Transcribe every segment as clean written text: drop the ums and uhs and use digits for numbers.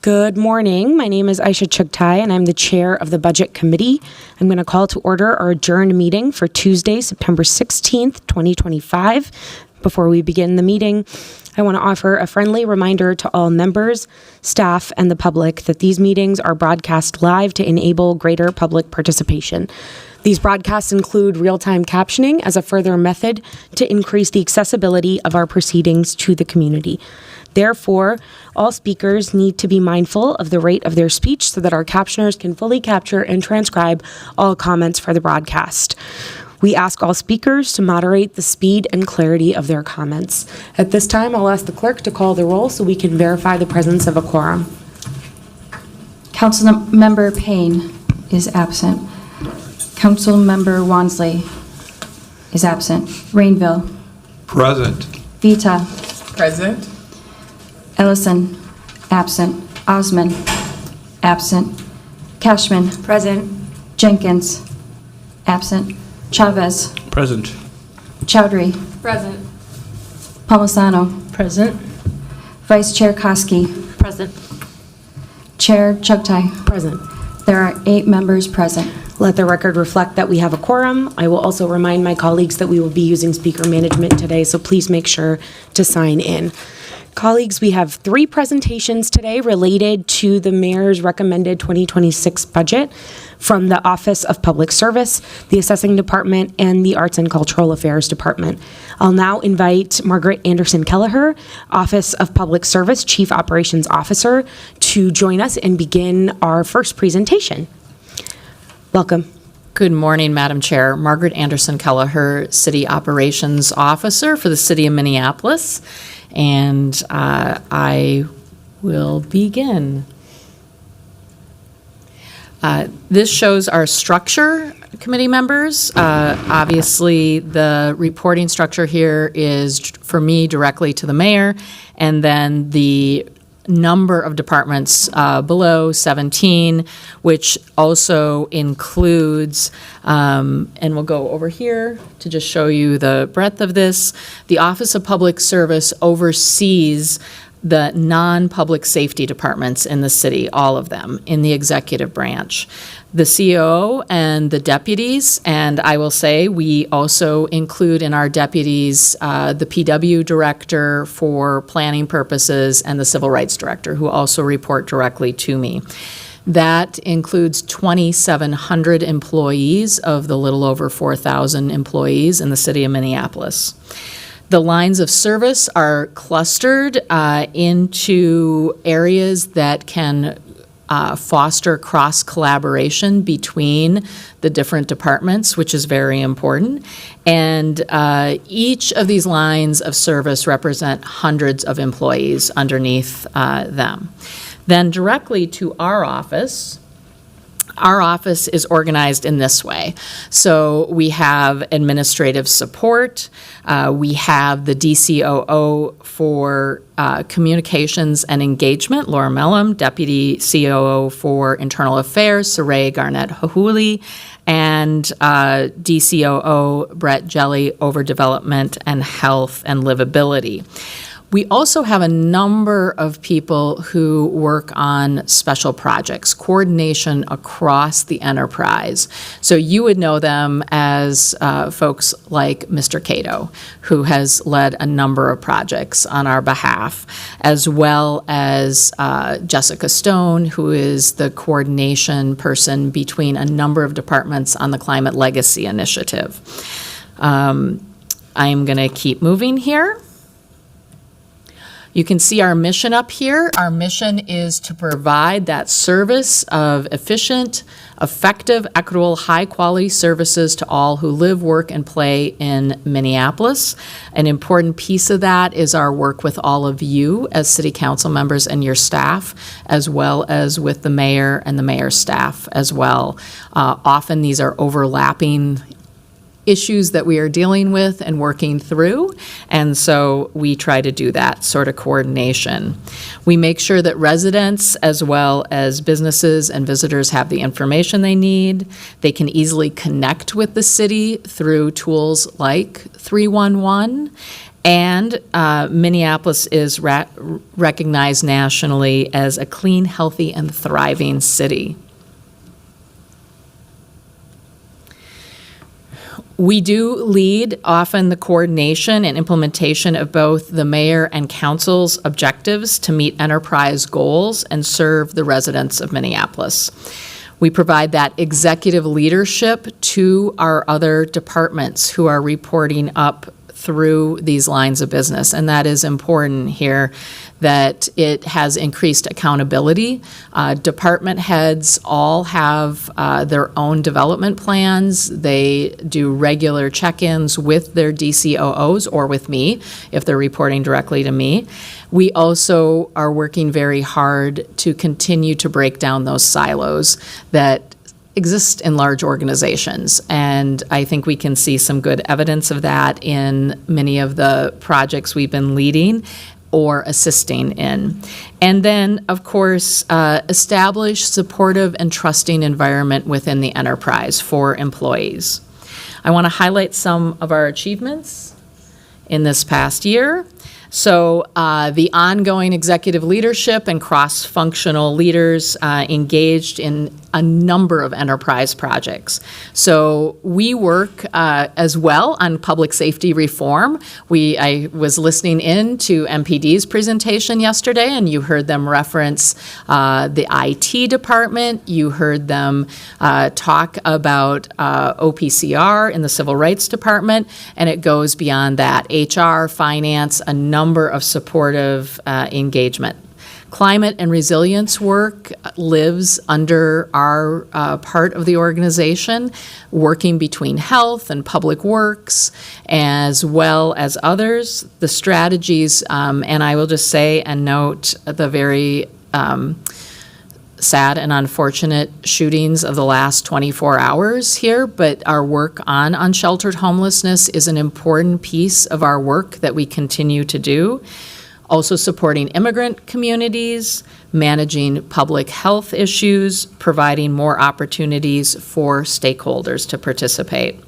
Good morning. My name is Aisha Chugtai, and I'm the chair of the Budget Committee. I'm going to call to order our adjourned meeting for Tuesday, September 16th, 2025. Before we begin the meeting, I want to offer a friendly reminder to all members, staff, and the public that these meetings are broadcast live to enable greater public participation. These broadcasts include real-time captioning as a further method to increase the accessibility of our proceedings to the community. Therefore, all speakers need to be mindful of the rate of their speech so that our captioners can fully capture and transcribe all comments for the broadcast. We ask all speakers to moderate the speed and clarity of their comments. At this time, I'll ask the clerk to call the roll so we can verify the presence of a quorum. Councilmember Payne is absent. Councilmember Wansley is absent. Rainville. Present. Vita. Present. Ellison. Absent. Osman. Absent. Cashman. Present. Jenkins. Absent. Chavez. Present. Chowdhury. Present. Palmisano. Present. Vice Chair Koski. Present. Chair Chugtai. Present. There are 8 members present. Let the record reflect that we have a quorum. I will also remind my colleagues that we will be using speaker management today, so please make sure to sign in. Colleagues, we have 3 presentations today related to the mayor's recommended 2026 budget from the Office of Public Service, the Assessing Department, and the Arts and Cultural Affairs Department. I'll now invite Margaret Anderson Kelleher, Office of Public Service Chief Operations Officer, to join us and begin our first presentation. Welcome. Good morning, Madam Chair. Margaret Anderson Kelleher, City Operations Officer for the City of Minneapolis. And I will begin. This shows our structure, committee members. Obviously, the reporting structure here is for me directly to the mayor, and then the number of departments below 17, which also includes, and we'll go over here to just show you the breadth of this. The Office of Public Service oversees the non-public safety departments in the city, all of them, in the executive branch. The COO and the deputies, and I will say we also include in our deputies the PW director for planning purposes and the civil rights director, who also report directly to me. That includes 2,700 employees of the little over 4,000 employees in the city of Minneapolis. The lines of service are clustered into areas that can foster cross-collaboration between the different departments, which is very important. And each of these lines of service represent hundreds of employees underneath them. Then directly to our office is organized in this way. So we have administrative support. We have the DCOO for communications and engagement, Laura Mellum, Deputy COO for Internal Affairs, Saray Garnett-Hahuli, and DCOO Brett Jelly over Development and Health and Livability. We also have a number of people who work on special projects, coordination across the enterprise. So you would know them as folks like Mr. Cato, who has led a number of projects on our behalf, as well as Jessica Stone, who is the coordination person between a number of departments on the Climate Legacy Initiative. I am going to keep moving here. You can see our mission up here. Our mission is to provide that service of efficient, effective, equitable, high-quality services to all who live, work, and play in Minneapolis. An important piece of that is our work with all of you as city council members and your staff, as well as with the mayor and the mayor's staff as well. Often these are overlapping issues that we are dealing with and working through, and so we try to do that sort of coordination. We make sure that residents as well as businesses and visitors have the information they need. They can easily connect with the city through tools like 311, and Minneapolis is recognized nationally as a clean, healthy, and thriving city. We do lead often the coordination and implementation of both the mayor and council's objectives to meet enterprise goals and serve the residents of Minneapolis. We provide that executive leadership to our other departments who are reporting up through these lines of business, and that is important here, that it has increased accountability. Department heads all have their own development plans. They do regular check-ins with their DCOOs or with me if they're reporting directly to me. We also are working very hard to continue to break down those silos that exist in large organizations, and I think we can see some good evidence of that in many of the projects we've been leading or assisting in. And then, of course, establish supportive and trusting environment within the enterprise for employees. I want to highlight some of our achievements in this past year. So the ongoing executive leadership and cross-functional leaders engaged in a number of enterprise projects. So we work as well on public safety reform. I was listening in to MPD's presentation yesterday, and you heard them reference the IT department. You heard them talk about OPCR in the Civil Rights Department, and it goes beyond that. HR, finance, a number of supportive engagement. Climate and resilience work lives under our part of the organization, working between health and public works, as well as others. The strategies, and I will just say and note the very sad and unfortunate shootings of the last 24 hours here, but our work on unsheltered homelessness is an important piece of our work that we continue to do. Also supporting immigrant communities, managing public health issues, providing more opportunities for stakeholders to participate.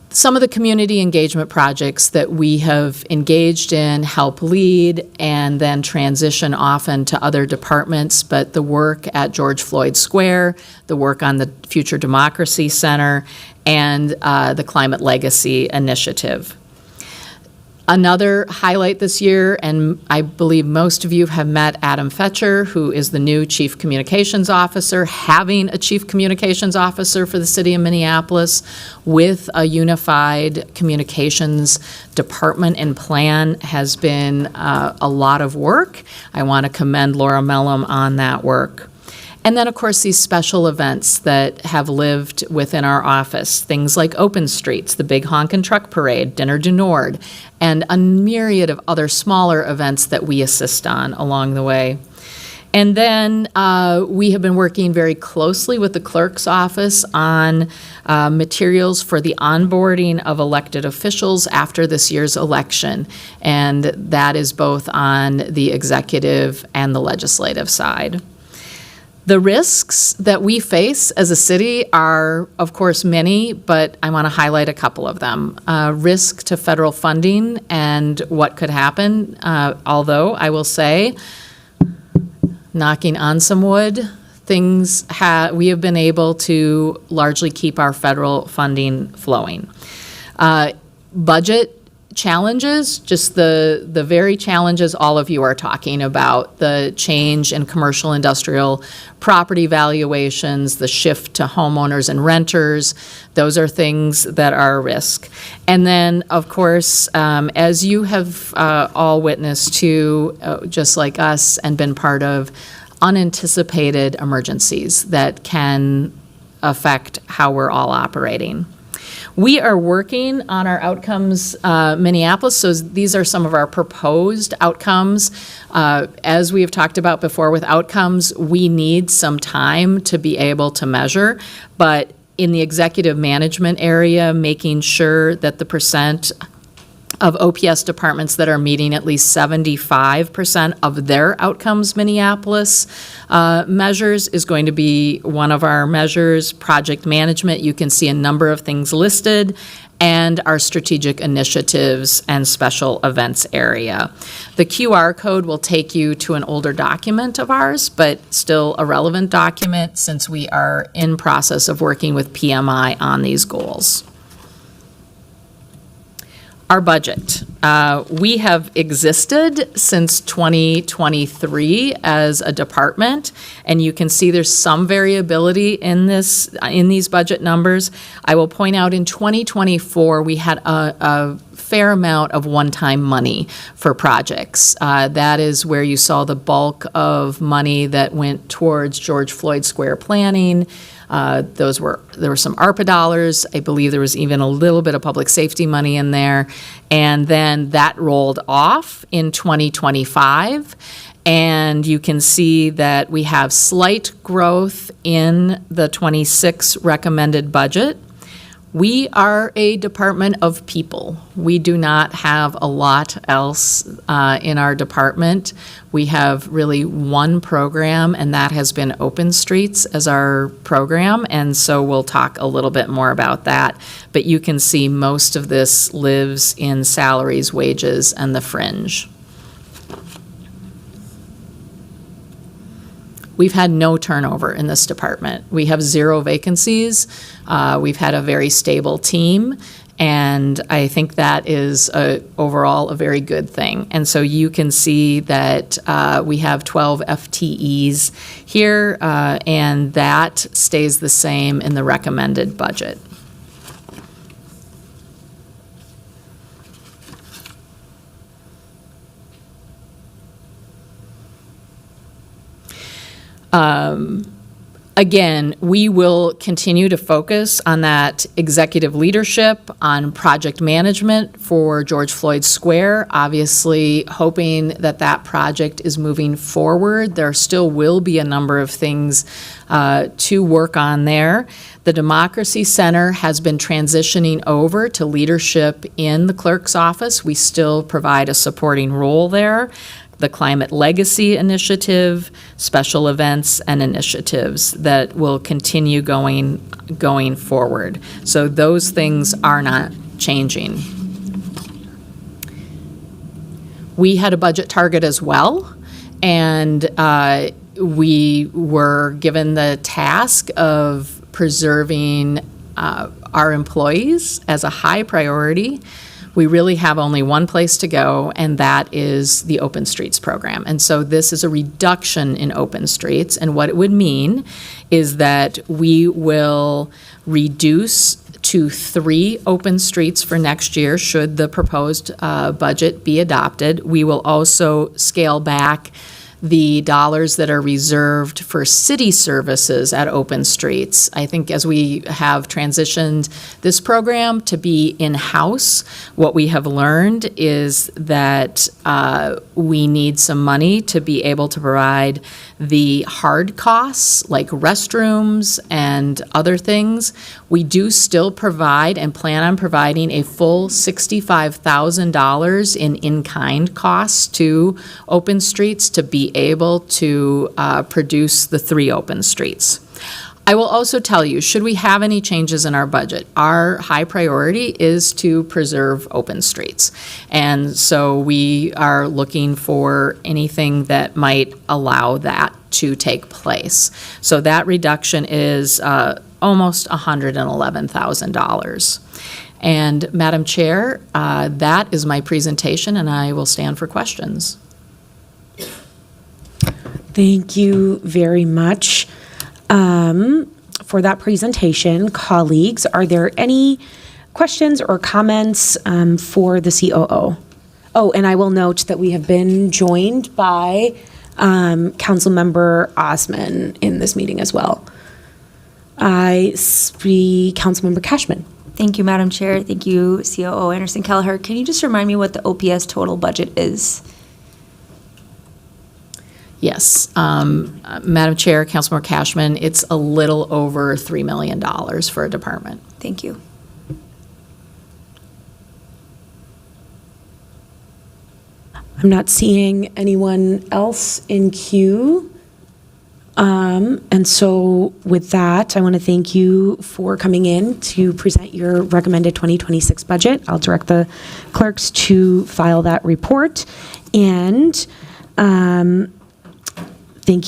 Some of the community engagement projects that we have engaged in help lead and then transition often to other departments, but the work at George Floyd Square, the work on the Future Democracy Center, and the Climate Legacy Initiative. Another highlight this year, and I believe most of you have met Adam Fetcher, who is the new Chief Communications Officer. Having a Chief Communications Officer for the City of Minneapolis with a unified communications department and plan has been a lot of work. I want to commend Laura Mellum on that work. And then, of course, these special events that have lived within our office, things like Open Streets, the Big Honkin' Truck Parade, Dinner du Nord, and a myriad of other smaller events that we assist on along the way. And then we have been working very closely with the clerk's office on materials for the onboarding of elected officials after this year's election, and that is both on the executive and the legislative side. The risks that we face as a city are, of course, many, but I want to highlight a couple of them. Risk to federal funding and what could happen, although I will say, knocking on some wood, we have been able to largely keep our federal funding flowing. Budget challenges, just the very challenges all of you are talking about, the change in commercial industrial property valuations, the shift to homeowners and renters, those are things that are a risk. And then, of course, as you have all witnessed too, just like us, and been part of, unanticipated emergencies that can affect how we're all operating. We are working on our outcomes Minneapolis, so these are some of our proposed outcomes. As we have talked about before with outcomes, we need some time to be able to measure, but In the executive management area, making sure that the percent of OPS departments that are meeting at least 75% of their outcomes Minneapolis measures is going to be one of our measures. Project management, you can see a number of things listed, and our strategic initiatives and special events area. The QR code will take you to an older document of ours, but still a relevant document since we are in process of working with PMI on these goals. Our budget. We have existed since 2023 as a department, and you can see there's some variability in these budget numbers. I will point out in 2024, we had a fair amount of one-time money for projects. That is where you saw the bulk of money that went towards George Floyd Square planning. There were some ARPA dollars. I believe there was even a little bit of public safety money in there. And then that rolled off in 2025. And you can see that we have slight growth in the 26 recommended budget. We are a department of people. We do not have a lot else in our department. We have really one program, and that has been Open Streets as our program, and so we'll talk a little bit more about that. But you can see most of this lives in salaries, wages, and the fringe. We've had no turnover in this department. We have 0 vacancies. We've had a very stable team, and I think that is overall a very good thing. And so you can see that we have 12 FTEs here, and that stays the same in the recommended budget. Again, we will continue to focus on that executive leadership, on project management for George Floyd Square, obviously hoping that that project is moving forward. There still will be a number of things to work on there. The Democracy Center has been transitioning over to leadership in the clerk's office. We still provide a supporting role there. The Climate Legacy Initiative, special events and initiatives that will continue going forward. So those things are not changing. We had a budget target as well, and we were given the task of preserving our employees as a high priority. We really have only one place to go, and that is the Open Streets program. And so this is a reduction in Open Streets, and what it would mean is that we will reduce to 3 open streets for next year should the proposed budget be adopted. We will also scale back the dollars that are reserved for city services at Open Streets. I think as we have transitioned this program to be in-house, what we have learned is that we need some money to be able to provide the hard costs like restrooms and other things. We do still provide and plan on providing a full $65,000 in-kind costs to Open Streets to be able to produce the 3 open streets. I will also tell you, should we have any changes in our budget, our high priority is to preserve Open Streets. And so we are looking for anything that might allow that to take place. So that reduction is almost $111,000. And Madam Chair, that is my presentation, and I will stand for questions. Thank you very much for that presentation. Colleagues, are there any questions or comments for the COO? Oh, and I will note that we have been joined by Councilmember Osman in this meeting as well. I see Councilmember Cashman. Thank you, Madam Chair. Thank you, COO Anderson Kelleher. Can you just remind me what the OPS total budget is? Yes. Madam Chair, Councilmember Cashman, it's a little over $3 million for a department. Thank you. I'm not seeing anyone else in queue. And so with that, I want to thank you for coming in to present your recommended 2026 budget. I'll direct the clerks to file that report. And thank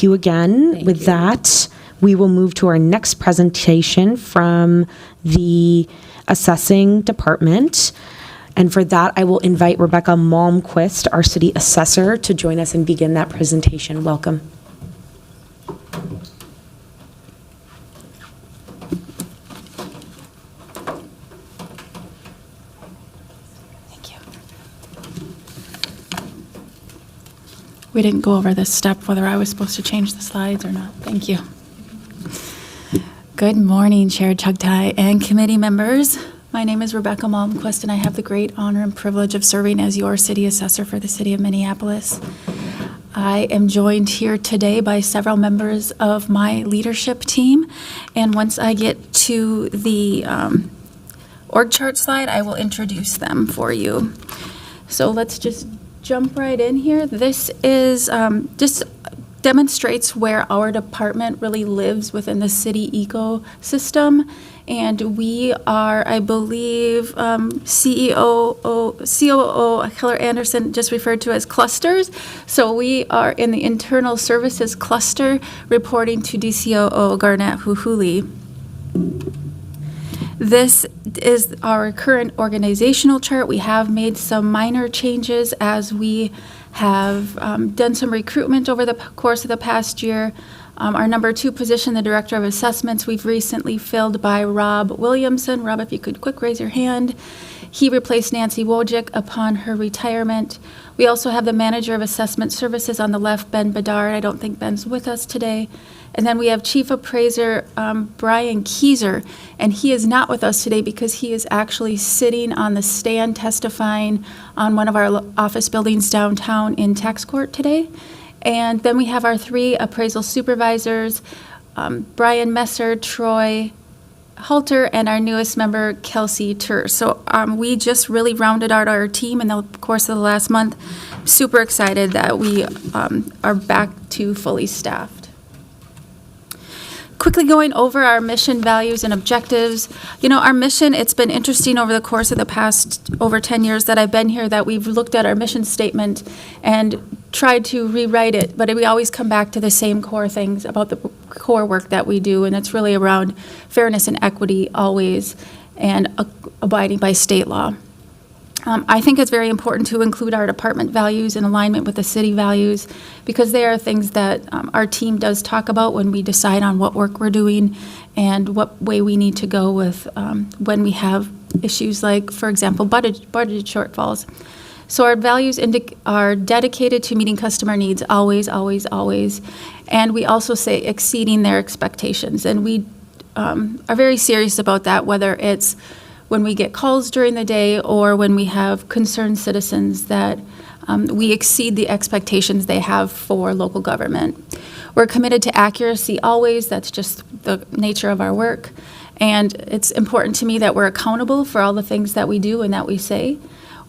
you again. With that, we will move to our next presentation from the assessing department. And for that, I will invite Rebecca Malmquist, our city assessor, to join us and begin that presentation. Welcome. Thank you. We didn't go over this step, whether I was supposed to change the slides or not. Thank you. Good morning, Chair Chugtai and committee members. My name is Rebecca Malmquist, and I have the great honor and privilege of serving as your city assessor for the city of Minneapolis. I am joined here today by several members of my leadership team, and once I get to the org chart slide, I will introduce them for you. So let's just jump right in here. This is just demonstrates where our department really lives within the city ecosystem. And we are, I believe, COO Keller Anderson just referred to as clusters. So we are in the internal services cluster reporting to DCOO Garnett Huhuli. This is our current organizational chart. We have made some minor changes as we have done some recruitment over the course of the past year. Our number 2 position, the Director of Assessments, we've recently filled by Rob Williamson. Rob, if you could quick raise your hand. He replaced Nancy Wojcik upon her retirement. We also have the Manager of Assessment Services on the left, Ben Bedard. I don't think Ben's with us today. And then we have Chief Appraiser Brian Kieser, and he is not with us today because he is actually sitting on the stand testifying on one of our office buildings downtown in tax court today. And then we have our 3 appraisal supervisors, Brian Messer, Troy Halter, and our newest member, Kelsey Tur. So we just really rounded out our team in the course of the last month. Super excited that we are back to fully staffed. Quickly going over our mission, values, and objectives. You know, our mission, it's been interesting over the course of the past over 10 years that I've been here that we've looked at our mission statement and tried to rewrite it, but we always come back to the same core things about the core work that we do, and it's really around fairness and equity always, and abiding by state law. I think it's very important to include our department values in alignment with the city values because they are things that our team does talk about when we decide on what work we're doing and what way we need to go with when we have issues like, for example, budget shortfalls. So our values are dedicated to meeting customer needs always, always, always. And we also say exceeding their expectations. And we are very serious about that, whether it's when we get calls during the day or when we have concerned citizens that we exceed the expectations they have for local government. We're committed to accuracy always. That's just the nature of our work. And it's important to me that we're accountable for all the things that we do and that we say.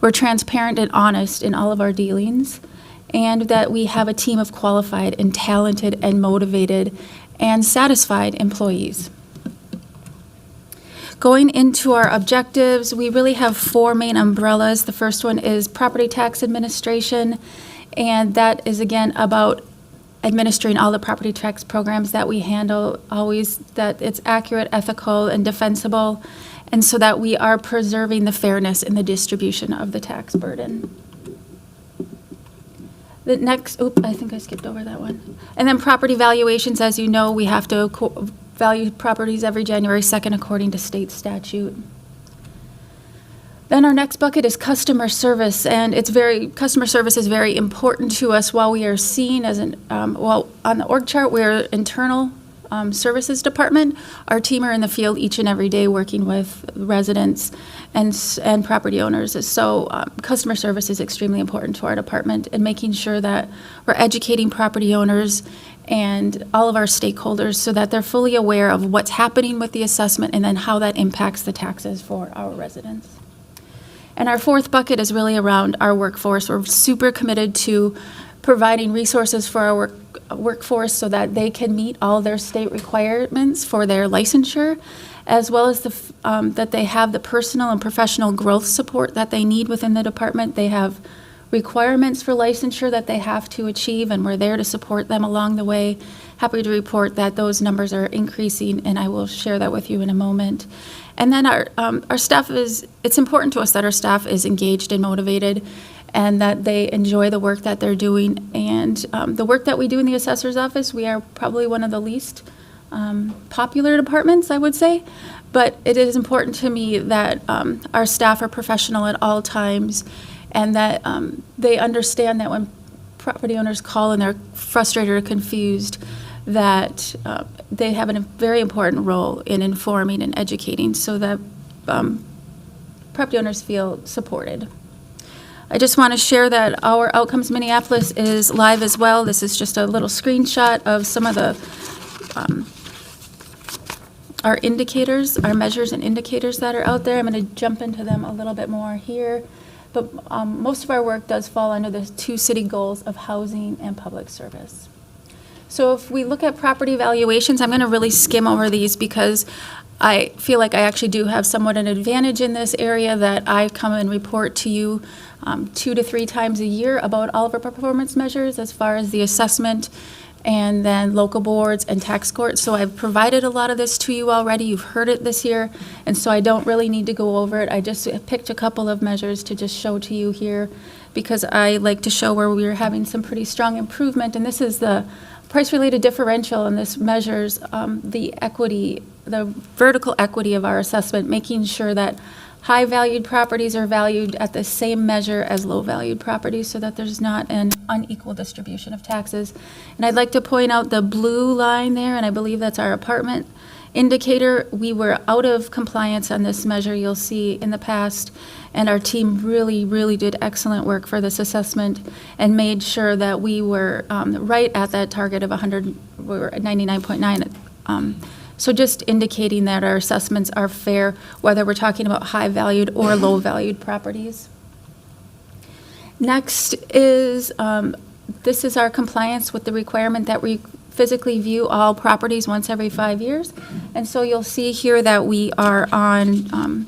We're transparent and honest in all of our dealings, and that we have a team of qualified and talented and motivated and satisfied employees. Going into our objectives, we really have 4 main umbrellas. The first one is property tax administration, and that is again about administering all the property tax programs that we handle, always that it's accurate, ethical, and defensible, and so that we are preserving the fairness in the distribution of the tax burden. The next, I think I skipped over that one. And then property valuations, as you know, we have to value properties every January 2nd according to state statute. Then our next bucket is customer service, and customer service is very important to us while we are seen as on the org chart, we're internal Services Department. Our team are in the field each and every day working with residents and property owners. So customer service is extremely important to our department, and making sure that we're educating property owners and all of our stakeholders so that they're fully aware of what's happening with the assessment and then how that impacts the taxes for our residents. And our fourth bucket is really around our workforce. We're super committed to providing resources for our workforce so that they can meet all their state requirements for their licensure, as well as that they have the personal and professional growth support that they need within the department. They have requirements for licensure that they have to achieve, and we're there to support them along the way. Happy to report that those numbers are increasing, and I will share that with you in a moment. And then our staff it's important to us that our staff is engaged and motivated, and that they enjoy the work that they're doing. And the work that we do in the assessor's office, we are probably one of the least popular departments, I would say. But it is important to me that our staff are professional at all times, and that they understand that when property owners call and they're frustrated or confused, that they have a very important role in informing and educating so that property owners feel supported. I just want to share that our Outcomes Minneapolis is live as well. This is just a little screenshot of some of the our indicators, our measures and indicators that are out there. I'm going to jump into them a little bit more here. But most of our work does fall under the two city goals of housing and public service. So if we look at property valuations, I'm going to really skim over these because I feel like I actually do have somewhat an advantage in this area, that I come and report to you 2 to 3 times a year about all of our performance measures as far as the assessment, and then local boards and tax courts. So I've provided a lot of this to you already. You've heard it this year, and so I don't really need to go over it. I just picked a couple of measures to just show to you here, because I like to show where we're having some pretty strong improvement. And this is the price-related differential, and this measures the equity, the vertical equity of our assessment, making sure that high-valued properties are valued at the same measure as low-valued properties, so that there's not an unequal distribution of taxes. And I'd like to point out the blue line there, and I believe that's our apartment indicator. We were out of compliance on this measure, you'll see, in the past, and our team really, really did excellent work for this assessment and made sure that we were right at that target of 100, we were at 99.9. So just indicating that our assessments are fair, whether we're talking about high-valued or low-valued properties. Next is, this is our compliance with the requirement that we physically view all properties once every 5 years. And so you'll see here that we are on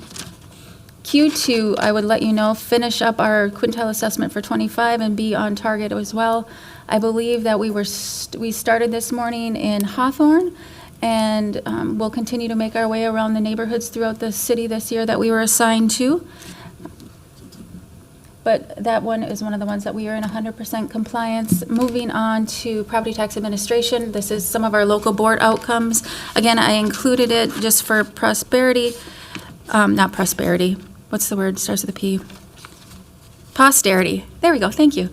Q2, I would let you know, finish up our quintile assessment for 25 and be on target as well. I believe that we started this morning in Hawthorne, and we'll continue to make our way around the neighborhoods throughout the city this year that we were assigned to. But that one is one of the ones that we are in 100% compliance. Moving on to property tax administration, this is some of our local board outcomes. Again, I included it just for prosperity, not prosperity, what's the word, starts with a P? Posterity, there we go, thank you.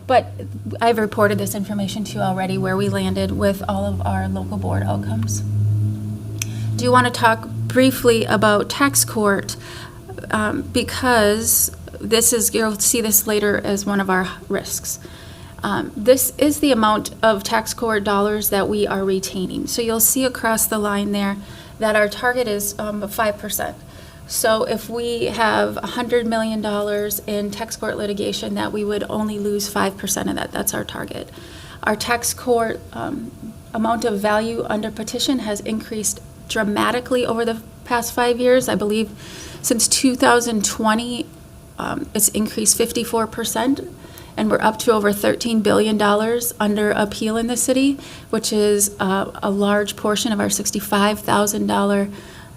But I've reported this information to you already, where we landed with all of our local board outcomes. Do you want to talk briefly about tax court? Because this is, you'll see this later as one of our risks. This is the amount of tax court dollars that we are retaining. So you'll see across the line there that our target is 5%. So if we have $100 million in tax court litigation, that we would only lose 5% of that. That's our target. Our tax court amount of value under petition has increased dramatically over the past 5 years. I believe since 2020, it's increased 54%, and we're up to over $13 billion under appeal in the city, which is a large portion of our $65,000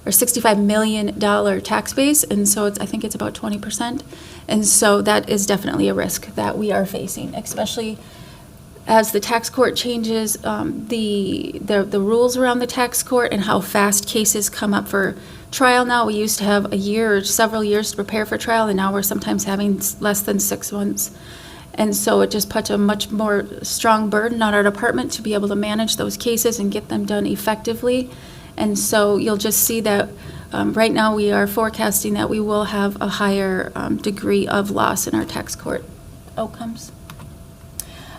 or $65 million tax base, and so I think it's about 20%. And so that is definitely a risk that we are facing, especially as the tax court changes the rules around the tax court and how fast cases come up for trial now. We used to have a year or several years to prepare for trial, and now we're sometimes having less than 6 months. And so it just puts a much more strong burden on our department to be able to manage those cases and get them done effectively. And so you'll just see that right now we are forecasting that we will have a higher degree of loss in our tax court outcomes.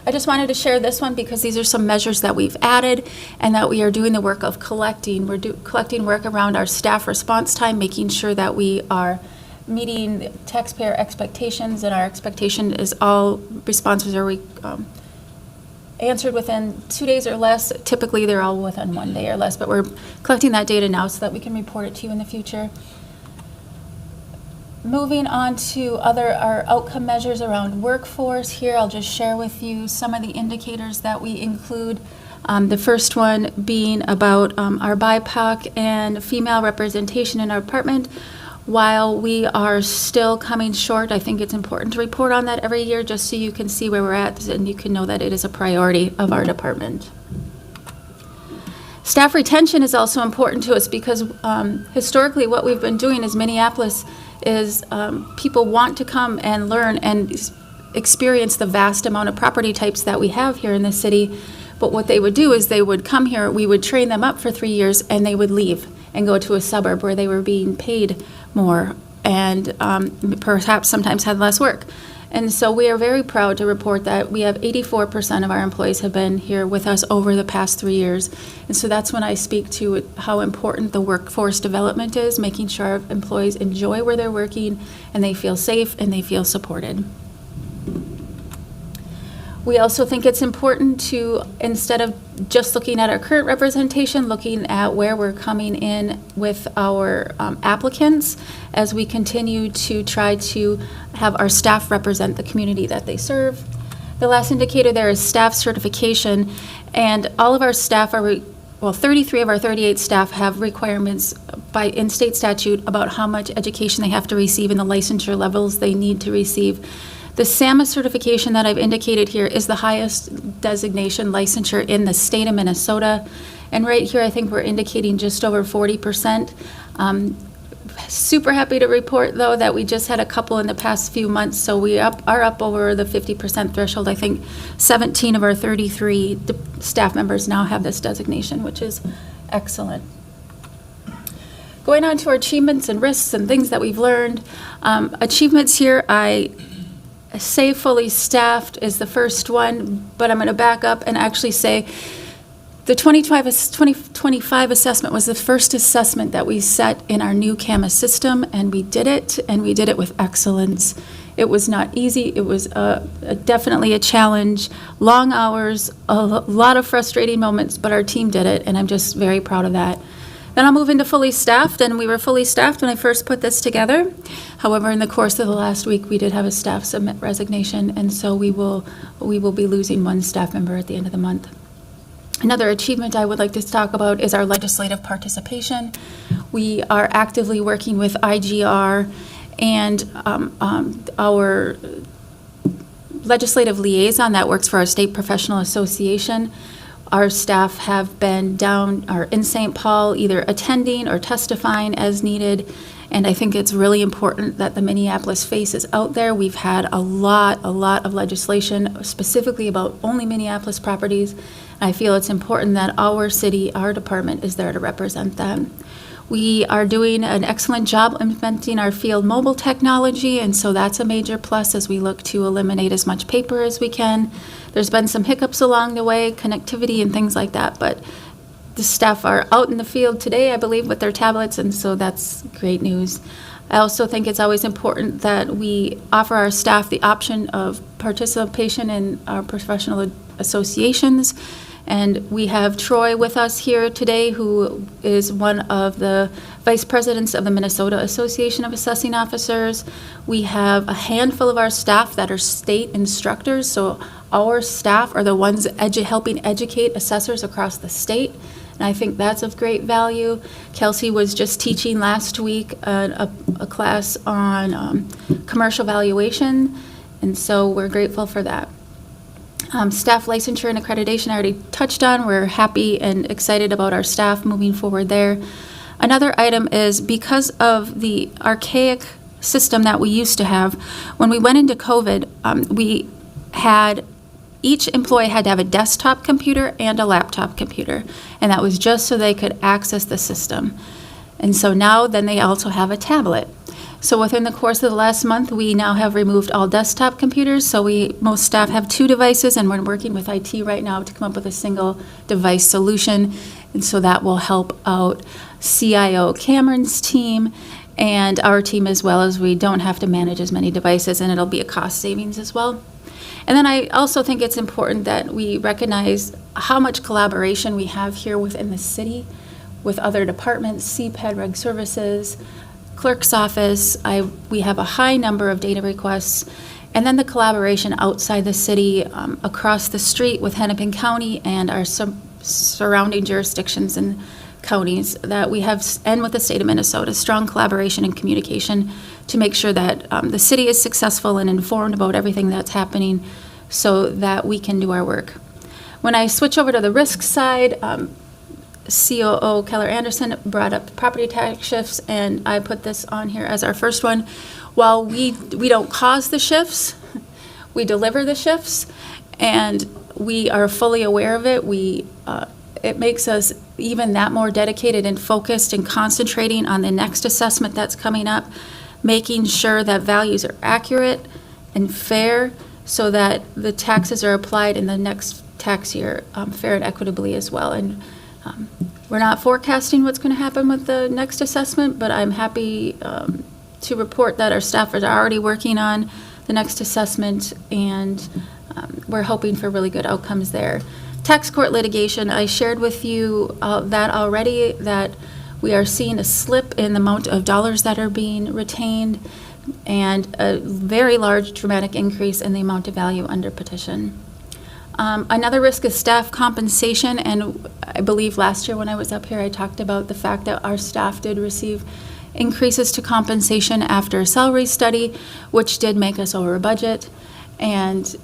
I just wanted to share this one because these are some measures that we've added and that we are doing the work of collecting. We're collecting work around our staff response time, making sure that we are meeting taxpayer expectations, and our expectation is all responses are answered within 2 days or less. Typically, they're all within 1 day or less, but we're collecting that data now so that we can report it to you in the future. Moving on to our outcome measures around workforce. Here, I'll just share with you some of the indicators that we include. The first one being about our BIPOC and female representation in our department. While we are still coming short, I think it's important to report on that every year just so you can see where we're at and you can know that it is a priority of our department. Staff retention is also important to us because historically what we've been doing is Minneapolis is people want to come and learn and experience the vast amount of property types that we have here in the city. But what they would do is they would come here, we would train them up for 3 years, and they would leave and go to a suburb where they were being paid more and perhaps sometimes had less work. And so we are very proud to report that we have 84% of our employees have been here with us over the past 3 years. And so that's when I speak to how important the workforce development is, making sure our employees enjoy where they're working and they feel safe and they feel supported. We also think it's important to, instead of just looking at our current representation, looking at where we're coming in with our applicants as we continue to try to have our staff represent the community that they serve. The last indicator there is staff certification, and all of our staff are, 33 of our 38 staff have requirements by in-state statute about how much education they have to receive and the licensure levels they need to receive. The SAMA certification that I've indicated here is the highest designation licensure in the state of Minnesota. And right here, I think we're indicating just over 40%. Super happy to report, though, that we just had a couple in the past few months, so we are up over the 50% threshold. I think 17 of our 33 staff members now have this designation, which is excellent. Going on to our achievements and risks and things that we've learned. Achievements here, I say fully staffed is the first one, but I'm going to back up and actually say the 2025 assessment was the first assessment that we set in our new CAMA system, and we did it with excellence. It was not easy. It was definitely a challenge, long hours, a lot of frustrating moments, but our team did it, and I'm just very proud of that. Then I'll move into fully staffed, and we were fully staffed when I first put this together. However, in the course of the last week, we did have a staff submit resignation, and so we will be losing one staff member at the end of the month. Another achievement I would like to talk about is our legislative participation. We are actively working with IGR and our legislative liaison that works for our state professional association. Our staff have been down or in St. Paul either attending or testifying as needed, and I think it's really important that the Minneapolis face is out there. We've had a lot of legislation specifically about only Minneapolis properties. I feel it's important that our city, our department is there to represent them. We are doing an excellent job implementing our field mobile technology, and so that's a major plus as we look to eliminate as much paper as we can. There's been some hiccups along the way, connectivity and things like that, but the staff are out in the field today, I believe, with their tablets, and so that's great news. I also think it's always important that we offer our staff the option of participation in our professional associations. And we have Troy with us here today, who is one of the vice presidents of the Minnesota Association of Assessing Officers. We have a handful of our staff that are state instructors, so our staff are the ones helping educate assessors across the state. And I think that's of great value. Kelsey was just teaching last week a class on commercial valuation, and so we're grateful for that. Staff licensure and accreditation I already touched on. We're happy and excited about our staff moving forward there. Another item is because of the archaic system that we used to have, when we went into COVID, we each employee had to have a desktop computer and a laptop computer, and that was just so they could access the system. And so now then they also have a tablet. So within the course of the last month, we now have removed all desktop computers. So most staff have 2 devices, and we're working with IT right now to come up with a single device solution. And so that will help out CIO Cameron's team and our team as well, as we don't have to manage as many devices, and it'll be a cost savings as well. And then I also think it's important that we recognize how much collaboration we have here within the city with other departments, CPED, Reg Services, Clerk's Office. We have a high number of data requests. And then the collaboration outside the city, across the street with Hennepin County and our surrounding jurisdictions and counties that we have, and with the state of Minnesota, strong collaboration and communication to make sure that the city is successful and informed about everything that's happening so that we can do our work. When I switch over to the risk side, COO Keller Anderson brought up property tax shifts, and I put this on here as our first one. While we don't cause the shifts, we deliver the shifts, and we are fully aware of it. It makes us even that more dedicated and focused and concentrating on the next assessment that's coming up, making sure that values are accurate and fair so that the taxes are applied in the next tax year fair and equitably as well. And we're not forecasting what's going to happen with the next assessment, but I'm happy to report that our staff are already working on the next assessment, and we're hoping for really good outcomes there. Tax court litigation, I shared with you that already, that we are seeing a slip in the amount of dollars that are being retained and a very large dramatic increase in the amount of value under petition. Another risk is staff compensation, and I believe last year when I was up here I talked about the fact that our staff did receive increases to compensation after a salary study, which did make us over budget. And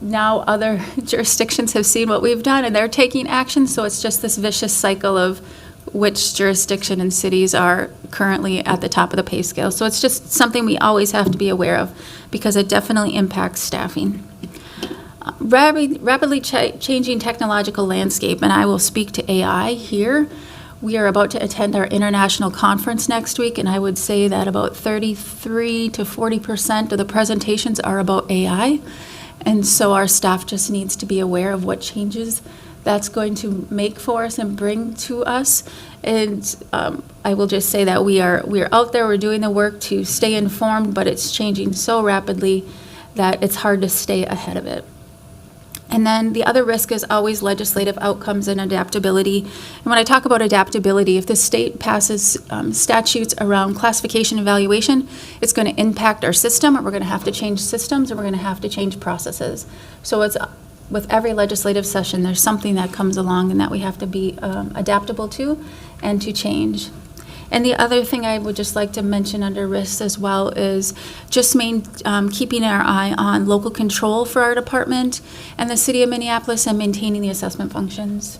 now other jurisdictions have seen what we've done and they're taking action, so it's just this vicious cycle of which jurisdiction and cities are currently at the top of the pay scale. So it's just something we always have to be aware of because it definitely impacts staffing. Rapidly changing technological landscape, and I will speak to AI here. We are about to attend our international conference next week, and I would say that about 33 to 40% of the presentations are about AI. And so our staff just needs to be aware of what changes that's going to make for us and bring to us. And I will just say that we are out there, we're doing the work to stay informed, but it's changing so rapidly that it's hard to stay ahead of it. And then the other risk is always legislative outcomes and adaptability. And when I talk about adaptability, if the state passes statutes around classification and evaluation, it's going to impact our system, or we're going to have to change systems, or we're going to have to change processes. So it's with every legislative session, there's something that comes along and that we have to be adaptable to and to change. And the other thing I would just like to mention under risks as well is just keeping our eye on local control for our department and the city of Minneapolis and maintaining the assessment functions.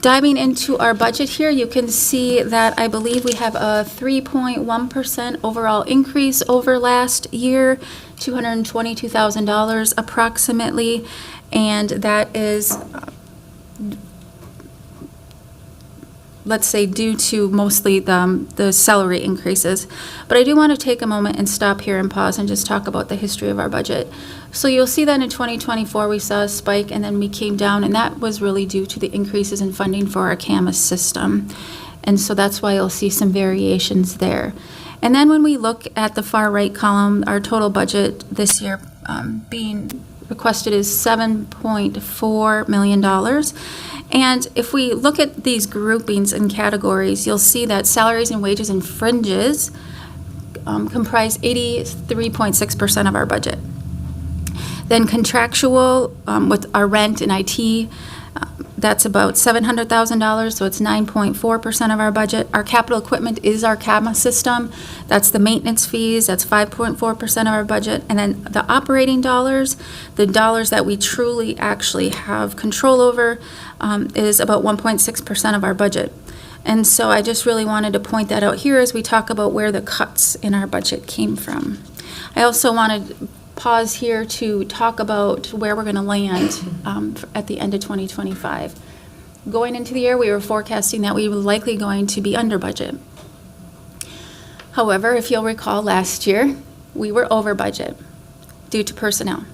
Diving into our budget here, you can see that I believe we have a 3.1% overall increase over last year, $222,000 approximately, and that is let's say due to mostly the salary increases. But I do want to take a moment and stop here and pause and just talk about the history of our budget. So you'll see that in 2024 we saw a spike and then we came down, and that was really due to the increases in funding for our CAMA system. And so that's why you'll see some variations there. And then when we look at the far right column, our total budget this year being requested is $7.4 million. And if we look at these groupings and categories, you'll see that salaries and wages and fringes comprise 83.6% of our budget. Then contractual with our rent and IT, that's about $700,000, so it's 9.4% of our budget. Our capital equipment is our CAMA system. That's the maintenance fees, that's 5.4% of our budget. And then the operating dollars, the dollars that we truly actually have control over, is about 1.6% of our budget. And so I just really wanted to point that out here as we talk about where the cuts in our budget came from. I also wanted to pause here to talk about where we're going to land at the end of 2025. Going into the year, we were forecasting that we were likely going to be under budget. However, if you'll recall, last year, we were over budget due to personnel.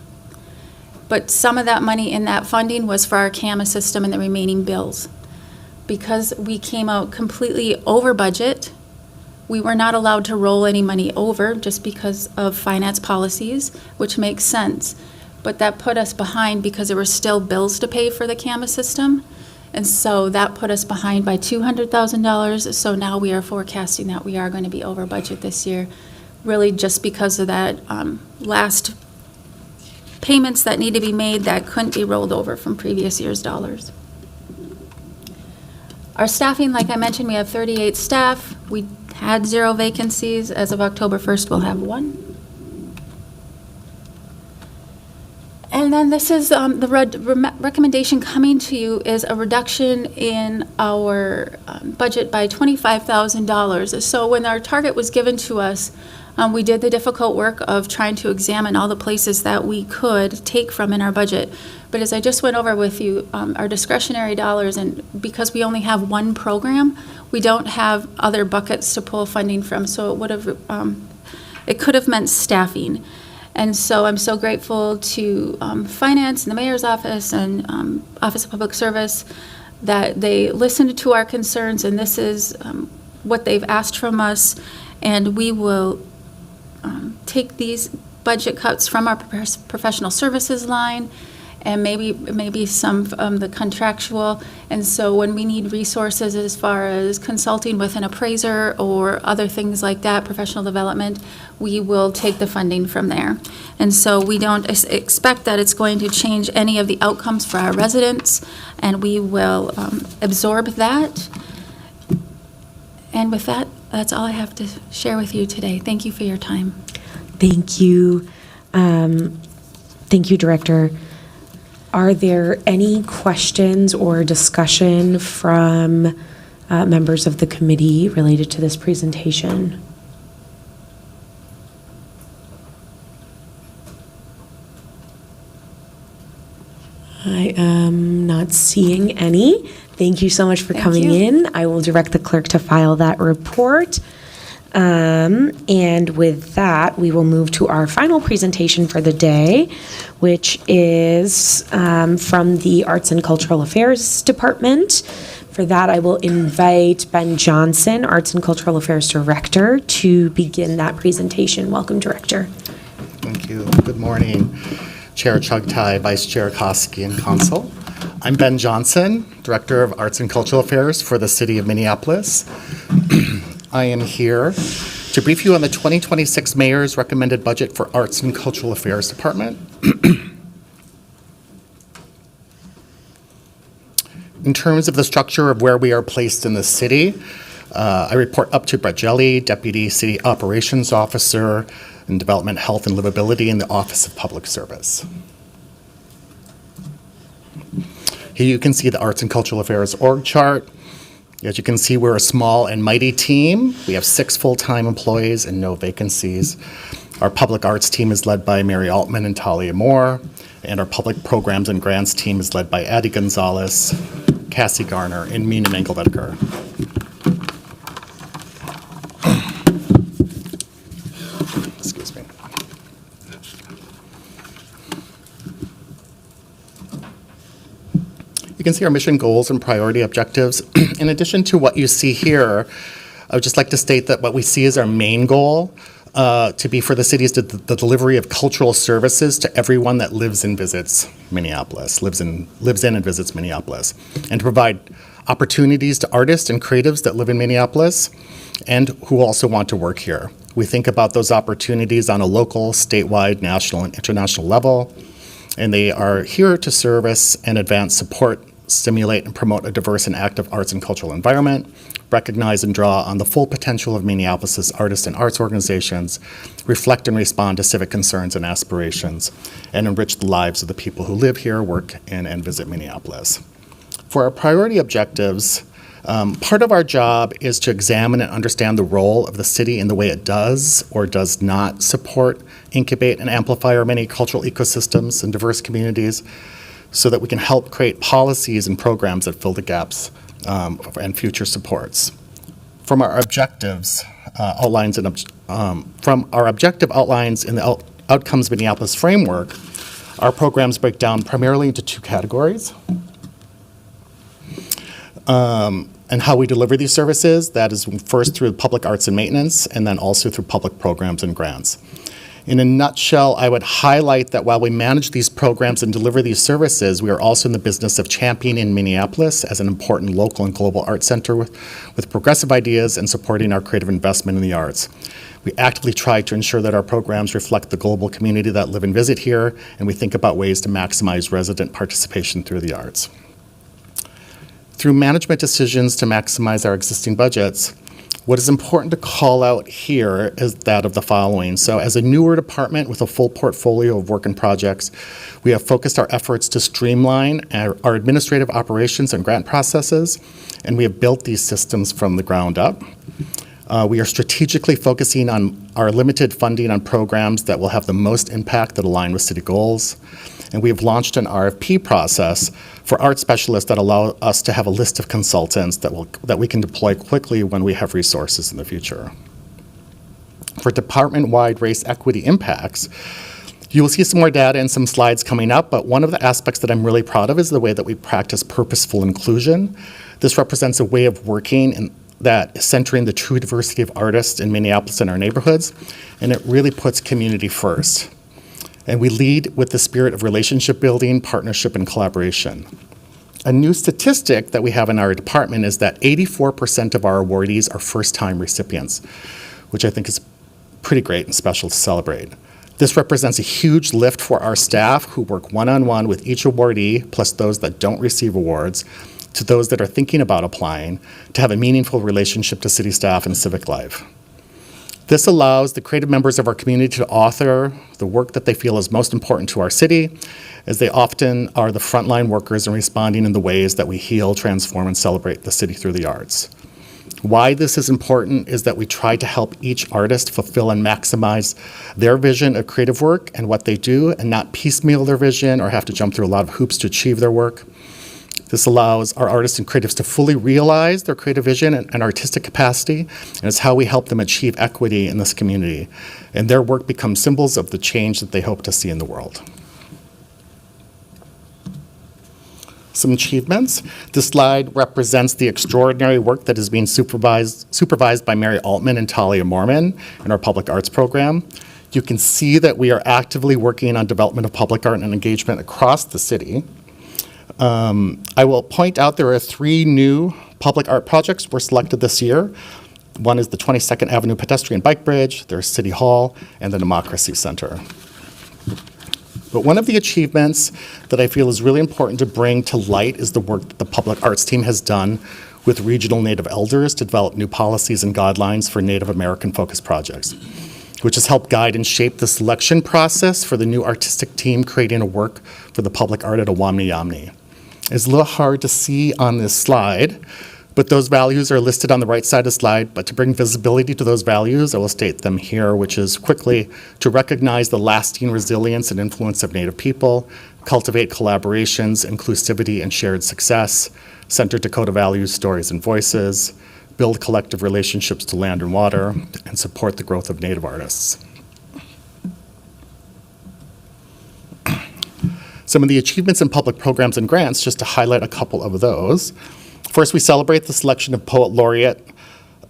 But some of that money in that funding was for our CAMA system and the remaining bills. Because we came out completely over budget, we were not allowed to roll any money over just because of finance policies, which makes sense. But that put us behind because there were still bills to pay for the CAMA system. And so that put us behind by $200,000. So now we are forecasting that we are going to be over budget this year, really just because of that last payments that need to be made that couldn't be rolled over from previous year's dollars. Our staffing, like I mentioned, we have 38 staff. We had 0 vacancies. As of October 1st, we'll have 1. And then this is the recommendation coming to you is a reduction in our budget by $25,000. So when our target was given to us, we did the difficult work of trying to examine all the places that we could take from in our budget. But as I just went over with you, our discretionary dollars, and because we only have one program, we don't have other buckets to pull funding from. So it would have, it could have meant staffing. And so I'm so grateful to Finance and the Mayor's Office and Office of Public Service that they listened to our concerns, and this is what they've asked from us. And we will take these budget cuts from our professional services line and maybe some the contractual. And so when we need resources as far as consulting with an appraiser or other things like that, professional development, we will take the funding from there. And so we don't expect that it's going to change any of the outcomes for our residents, and we will absorb that. And with that, that's all I have to share with you today. Thank you for your time. Thank you. Thank you, Director. Are there any questions or discussion from members of the committee related to this presentation? I am not seeing any. Thank you so much for coming in. I will direct the clerk to file that report. And with that, we will move to our final presentation for the day, which is from the Arts and Cultural Affairs Department. For that, I will invite Ben Johnson, Arts and Cultural Affairs Director, to begin that presentation. Welcome, Director. Thank you. Good morning, Chair Chugtai, Vice Chair Koski, and Council. I'm Ben Johnson, Director of Arts and Cultural Affairs for the City of Minneapolis. I am here to brief you on the 2026 Mayor's recommended budget for Arts and Cultural Affairs Department. In terms of the structure of where we are placed in the city, I report up to Brett Jelly, Deputy City Operations Officer in Development, Health, and Livability in the Office of Public Service. Here you can see the Arts and Cultural Affairs org chart. As you can see, we're a small and mighty team. We have 6 full-time employees and no vacancies. Our public arts team is led by Mary Altman and Talia Moore, and our public programs and grants team is led by Addie Gonzalez, Cassie Garner, and Mina Engelvedker. Excuse me. You can see our mission goals and priority objectives. In addition to what you see here, I would just like to state that what we see as our main goal to be for the city is the delivery of cultural services to everyone that lives and visits Minneapolis, lives in and visits Minneapolis, and to provide opportunities to artists and creatives that live in Minneapolis and who also want to work here. We think about those opportunities on a local, statewide, national, and international level, and they are here to service and advance, support, stimulate, and promote a diverse and active arts and cultural environment, recognize and draw on the full potential of Minneapolis' artists and arts organizations, reflect and respond to civic concerns and aspirations, and enrich the lives of the people who live here, work in, and visit Minneapolis. For our priority objectives, Part of our job is to examine and understand the role of the city in the way it does or does not support, incubate, and amplify our many cultural ecosystems and diverse communities so that we can help create policies and programs that fill the gaps and future supports. From our objectives outlines in the Outcomes Minneapolis framework, our programs break down primarily into two categories. And how we deliver these services, that is first through public arts and maintenance, and then also through public programs and grants. In a nutshell, I would highlight that while we manage these programs and deliver these services, we are also in the business of championing Minneapolis as an important local and global art center with progressive ideas and supporting our creative investment in the arts. We actively try to ensure that our programs reflect the global community that live and visit here, and we think about ways to maximize resident participation through the arts. Through management decisions to maximize our existing budgets, what is important to call out here is that of the following. So as a newer department with a full portfolio of work and projects, we have focused our efforts to streamline our administrative operations and grant processes, and we have built these systems from the ground up. We are strategically focusing on our limited funding on programs that will have the most impact that align with city goals. And we have launched an RFP process for art specialists that allow us to have a list of consultants that we can deploy quickly when we have resources in the future. For department-wide race equity impacts, you will see some more data and some slides coming up, but one of the aspects that I'm really proud of is the way that we practice purposeful inclusion. This represents a way of working that is centering the true diversity of artists in Minneapolis and our neighborhoods, and it really puts community first. And we lead with the spirit of relationship building, partnership, and collaboration. A new statistic that we have in our department is that 84% of our awardees are first-time recipients, which I think is pretty great and special to celebrate. This represents a huge lift for our staff who work one-on-one with each awardee, plus those that don't receive awards, to those that are thinking about applying, to have a meaningful relationship to city staff and civic life. This allows the creative members of our community to author the work that they feel is most important to our city, as they often are the frontline workers in responding in the ways that we heal, transform, and celebrate the city through the arts. Why this is important is that we try to help each artist fulfill and maximize their vision of creative work and what they do, and not piecemeal their vision or have to jump through a lot of hoops to achieve their work. This allows our artists and creatives to fully realize their creative vision and artistic capacity, and it's how we help them achieve equity in this community. And their work becomes symbols of the change that they hope to see in the world. Some achievements. This slide represents the extraordinary work that is being supervised by Mary Altman and Talia Mormon in our public arts program. You can see that we are actively working on development of public art and engagement across the city. I will point out there are 3 new public art projects were selected this year. One is the 22nd Avenue Pedestrian Bike Bridge, there's City Hall, and the Democracy Center. But one of the achievements that I feel is really important to bring to light is the work that the public arts team has done with regional Native elders to develop new policies and guidelines for Native American-focused projects, which has helped guide and shape the selection process for the new artistic team creating a work for the public art at Owamni Yamni. It's a little hard to see on this slide, but those values are listed on the right side of the slide. But to bring visibility to those values, I will state them here, which is quickly to recognize the lasting resilience and influence of Native people, cultivate collaborations, inclusivity, and shared success, center Dakota values, stories, and voices, build collective relationships to land and water, and support the growth of Native artists. Some of the achievements in public programs and grants, just to highlight a couple of those. First, we celebrate the selection of Poet Laureate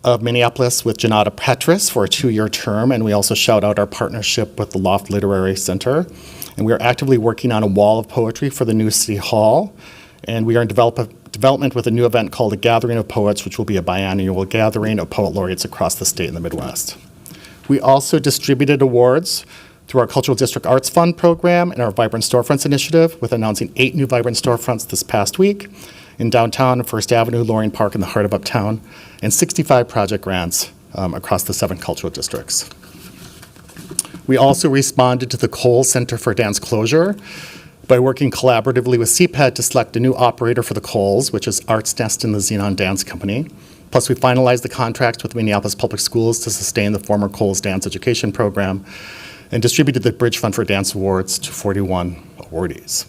of Minneapolis with Janata Petrus for a 2-year term, and we also shout out our partnership with the Loft Literary Center. And we are actively working on a wall of poetry for the new City Hall, and we are in development with a new event called A Gathering of Poets, which will be a biannual gathering of poet laureates across the state and the Midwest. We also distributed awards through our Cultural District Arts Fund program and our Vibrant Storefronts initiative, with announcing 8 new Vibrant Storefronts this past week in downtown, First Avenue, Loring Park, in the heart of Uptown, and 65 project grants across the 7 cultural districts. We also responded to the Cole Center for Dance Closure by working collaboratively with CPED to select a new operator for the Coles, which is Arts Nest and the Xenon Dance Company. Plus, we finalized the contracts with Minneapolis Public Schools to sustain the former Coles Dance Education Program and distributed the Bridge Fund for Dance Awards to 41 awardees.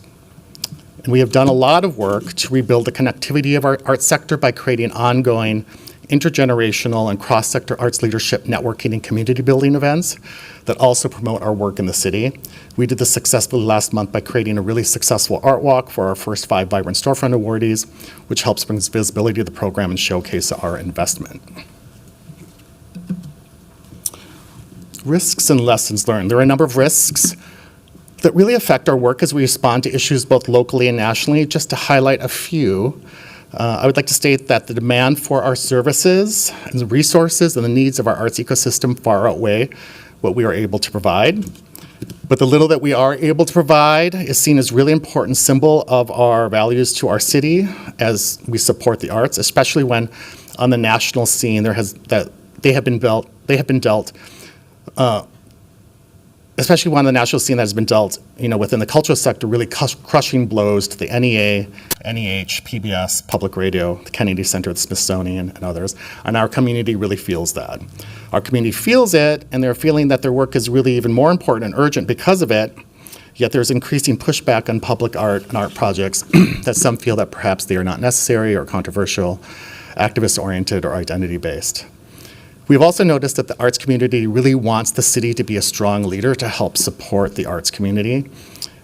And we have done a lot of work to rebuild the connectivity of our arts sector by creating ongoing intergenerational and cross-sector arts leadership networking and community building events that also promote our work in the city. We did this successfully last month by creating a really successful art walk for our first 5 Vibrant Storefront awardees, which helps bring visibility to the program and showcase our investment. Risks and lessons learned. There are a number of risks that really affect our work as we respond to issues both locally and nationally. Just to highlight a few, I would like to state that the demand for our services and the resources and the needs of our arts ecosystem far outweigh what we are able to provide. But the little that we are able to provide is seen as really important symbol of our values to our city as we support the arts, especially when on the national scene they have been dealt especially one of the national scene that has been dealt, within the cultural sector, really crushing blows to the NEA, NEH, PBS, Public Radio, the Kennedy Center, the Smithsonian, and others. And our community really feels that. Our community feels it, and they're feeling that their work is really even more important and urgent because of it, yet there's increasing pushback on public art and art projects that some feel that perhaps they are not necessary or controversial, activist-oriented, or identity-based. We've also noticed that the arts community really wants the city to be a strong leader to help support the arts community,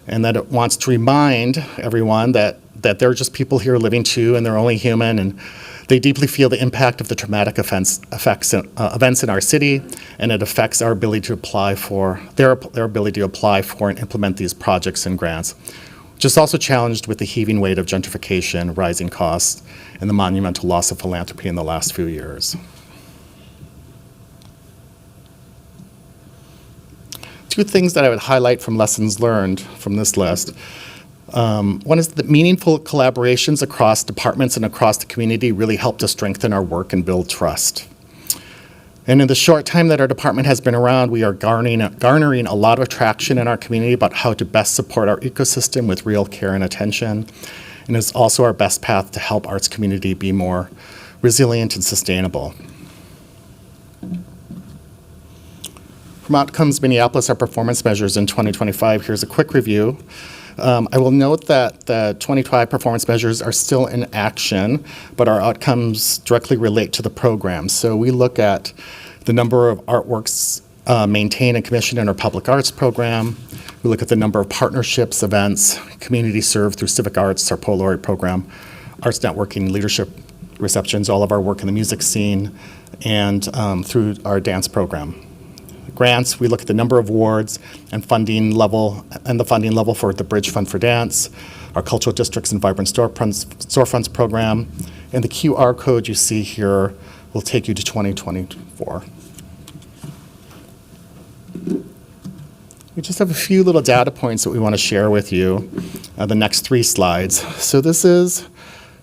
and that it wants to remind everyone that they're just people here living too, and they're only human, and they deeply feel the impact of the traumatic events in our city, and it affects our ability to apply for their ability to apply for and implement these projects and grants, which is also challenged with the heaving weight of gentrification, rising costs, and the monumental loss of philanthropy in the last few years. Two things that I would highlight from lessons learned from this list. One is that meaningful collaborations across departments and across the community really help to strengthen our work and build trust. And in the short time that our department has been around, we are garnering a lot of traction in our community about how to best support our ecosystem with real care and attention. And it's also our best path to help arts community be more resilient and sustainable. From Outcomes Minneapolis, our performance measures in 2025, here's a quick review. I will note that the 2025 performance measures are still in action, but our outcomes directly relate to the program. So we look at the number of artworks maintained and commissioned in our public arts program. We look at the number of partnerships, events, community served through civic arts, our Polaroid program, arts networking, leadership receptions, all of our work in the music scene, and through our dance program. Grants, we look at the number of awards and funding level, and the funding level for the Bridge Fund for Dance, our Cultural Districts and Vibrant Storefronts program, and the QR code you see here will take you to 2024. We just have a few little data points that we want to share with you, the next 3 slides. So this is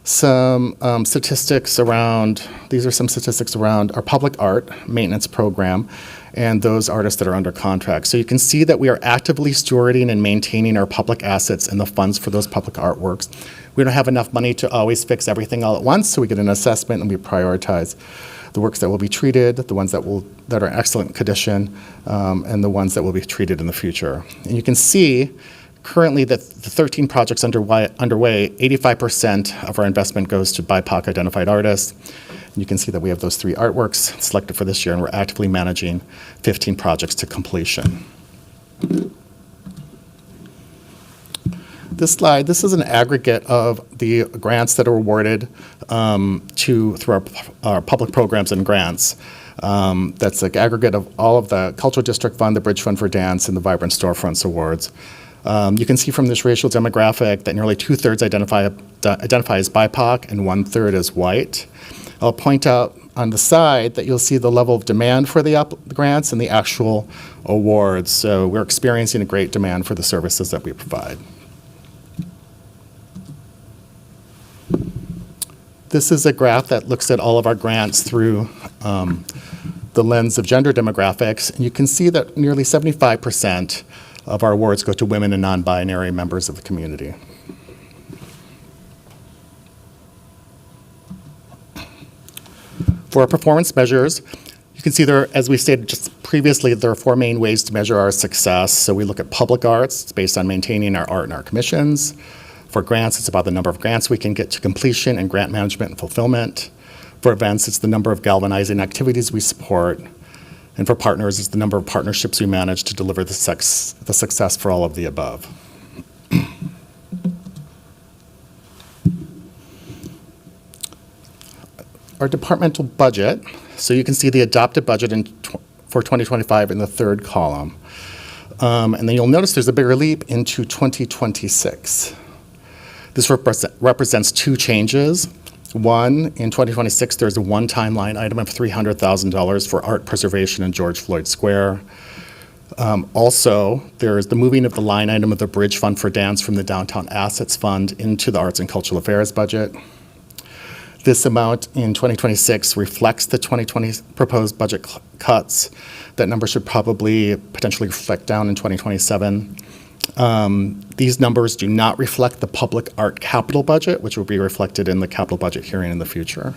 some statistics around, these are some statistics around our public art maintenance program and those artists that are under contract. So you can see that we are actively stewarding and maintaining our public assets and the funds for those public artworks. We don't have enough money to always fix everything all at once, so we get an assessment and we prioritize the works that will be treated, the ones that are in excellent condition, and the ones that will be treated in the future. And you can see currently that the 13 projects underway, 85% of our investment goes to BIPOC identified artists. And you can see that we have those 3 artworks selected for this year, and we're actively managing 15 projects to completion. This slide, this is an aggregate of the grants that are awarded through our public programs and grants. That's an aggregate of all of the Cultural District Fund, the Bridge Fund for Dance, and the Vibrant Storefronts Awards. You can see from this racial demographic that nearly 2/3 identify as BIPOC and 1/3 as white. I'll point out on the side that you'll see the level of demand for the grants and the actual awards. So we're experiencing a great demand for the services that we provide. This is a graph that looks at all of our grants through the lens of gender demographics. And you can see that nearly 75% of our awards go to women and non-binary members of the community. For our performance measures, you can see there, as we stated just previously, there are 4 main ways to measure our success. So we look at public arts. It's based on maintaining our art and our commissions. For grants, it's about the number of grants we can get to completion and grant management and fulfillment. For events, it's the number of galvanizing activities we support. And for partners, it's the number of partnerships we manage to deliver the success for all of the above. Our departmental budget, so you can see the adopted budget for 2025 in the 3rd column. And then you'll notice there's a bigger leap into 2026. This represents 2 changes. One, in 2026, there's a one-time line item of $300,000 for art preservation in George Floyd Square. Also, there is the moving of the line item of the Bridge Fund for Dance from the Downtown Assets Fund into the Arts and Cultural Affairs budget. This amount in 2026 reflects the 2020 proposed budget cuts. That number should probably potentially reflect down in 2027. These numbers do not reflect the public art capital budget, which will be reflected in the capital budget hearing in the future.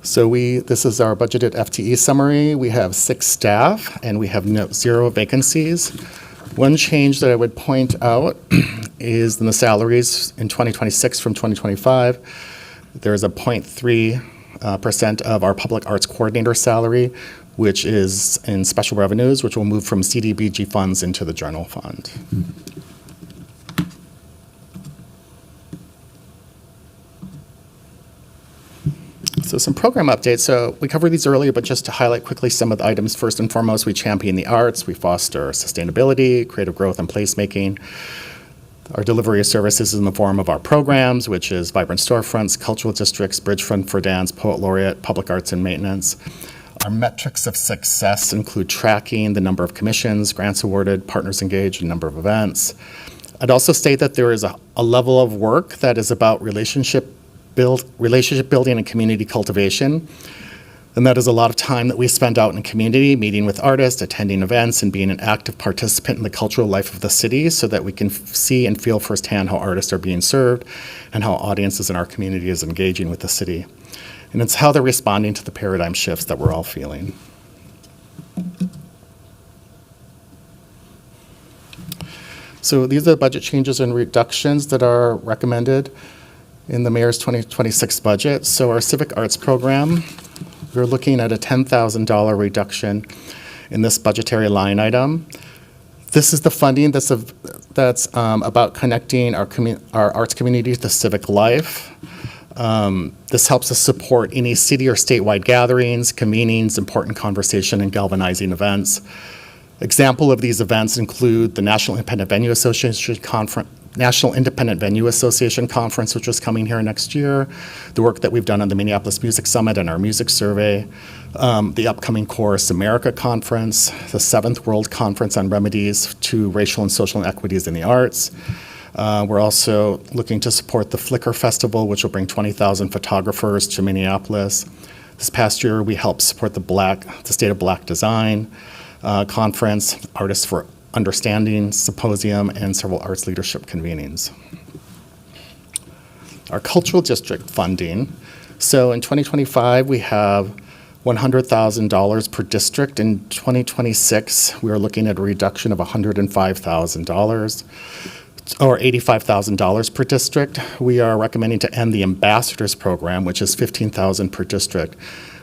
So this is our budgeted FTE summary. We have 6 staff and we have 0 vacancies. One change that I would point out is in the salaries in 2026 from 2025. There is a 0.3% of our public arts coordinator salary, which is in special revenues, which will move from CDBG funds into the general fund. So some program updates. So we covered these earlier, but just to highlight quickly some of the items. First and foremost, we champion the arts. We foster sustainability, creative growth, and placemaking. Our delivery of services is in the form of our programs, which is Vibrant Storefronts, Cultural Districts, Bridge Fund for Dance, Poet Laureate, Public Arts and Maintenance. Our metrics of success include tracking the number of commissions, grants awarded, partners engaged, and number of events. I'd also state that there is a level of work that is about relationship building and community cultivation. And that is a lot of time that we spend out in the community, meeting with artists, attending events, and being an active participant in the cultural life of the city so that we can see and feel firsthand how artists are being served and how audiences in our community is engaging with the city. And it's how they're responding to the paradigm shifts that we're all feeling. So these are the budget changes and reductions that are recommended in the mayor's 2026 budget. So our civic arts program, we're looking at a $10,000 reduction in this budgetary line item. This is the funding that's about connecting our arts community to civic life. This helps us support any city or statewide gatherings, convenings, important conversation, and galvanizing events. Example of these events include the National Independent Venue Association Conference, which is coming here next year, the work that we've done on the Minneapolis Music Summit and our music survey, the upcoming Chorus America Conference, the 7th World Conference on Remedies to Racial and Social Inequities in the Arts. We're also looking to support the Flickr Festival, which will bring 20,000 photographers to Minneapolis. This past year, we helped support the State of Black Design Conference, Artists for Understanding Symposium, and several arts leadership convenings. Our cultural district funding. So in 2025, we have $100,000 per district. In 2026, we are looking at a reduction of $105,000 or $85,000 per district. We are recommending to end the ambassadors program, which is $15,000 per district.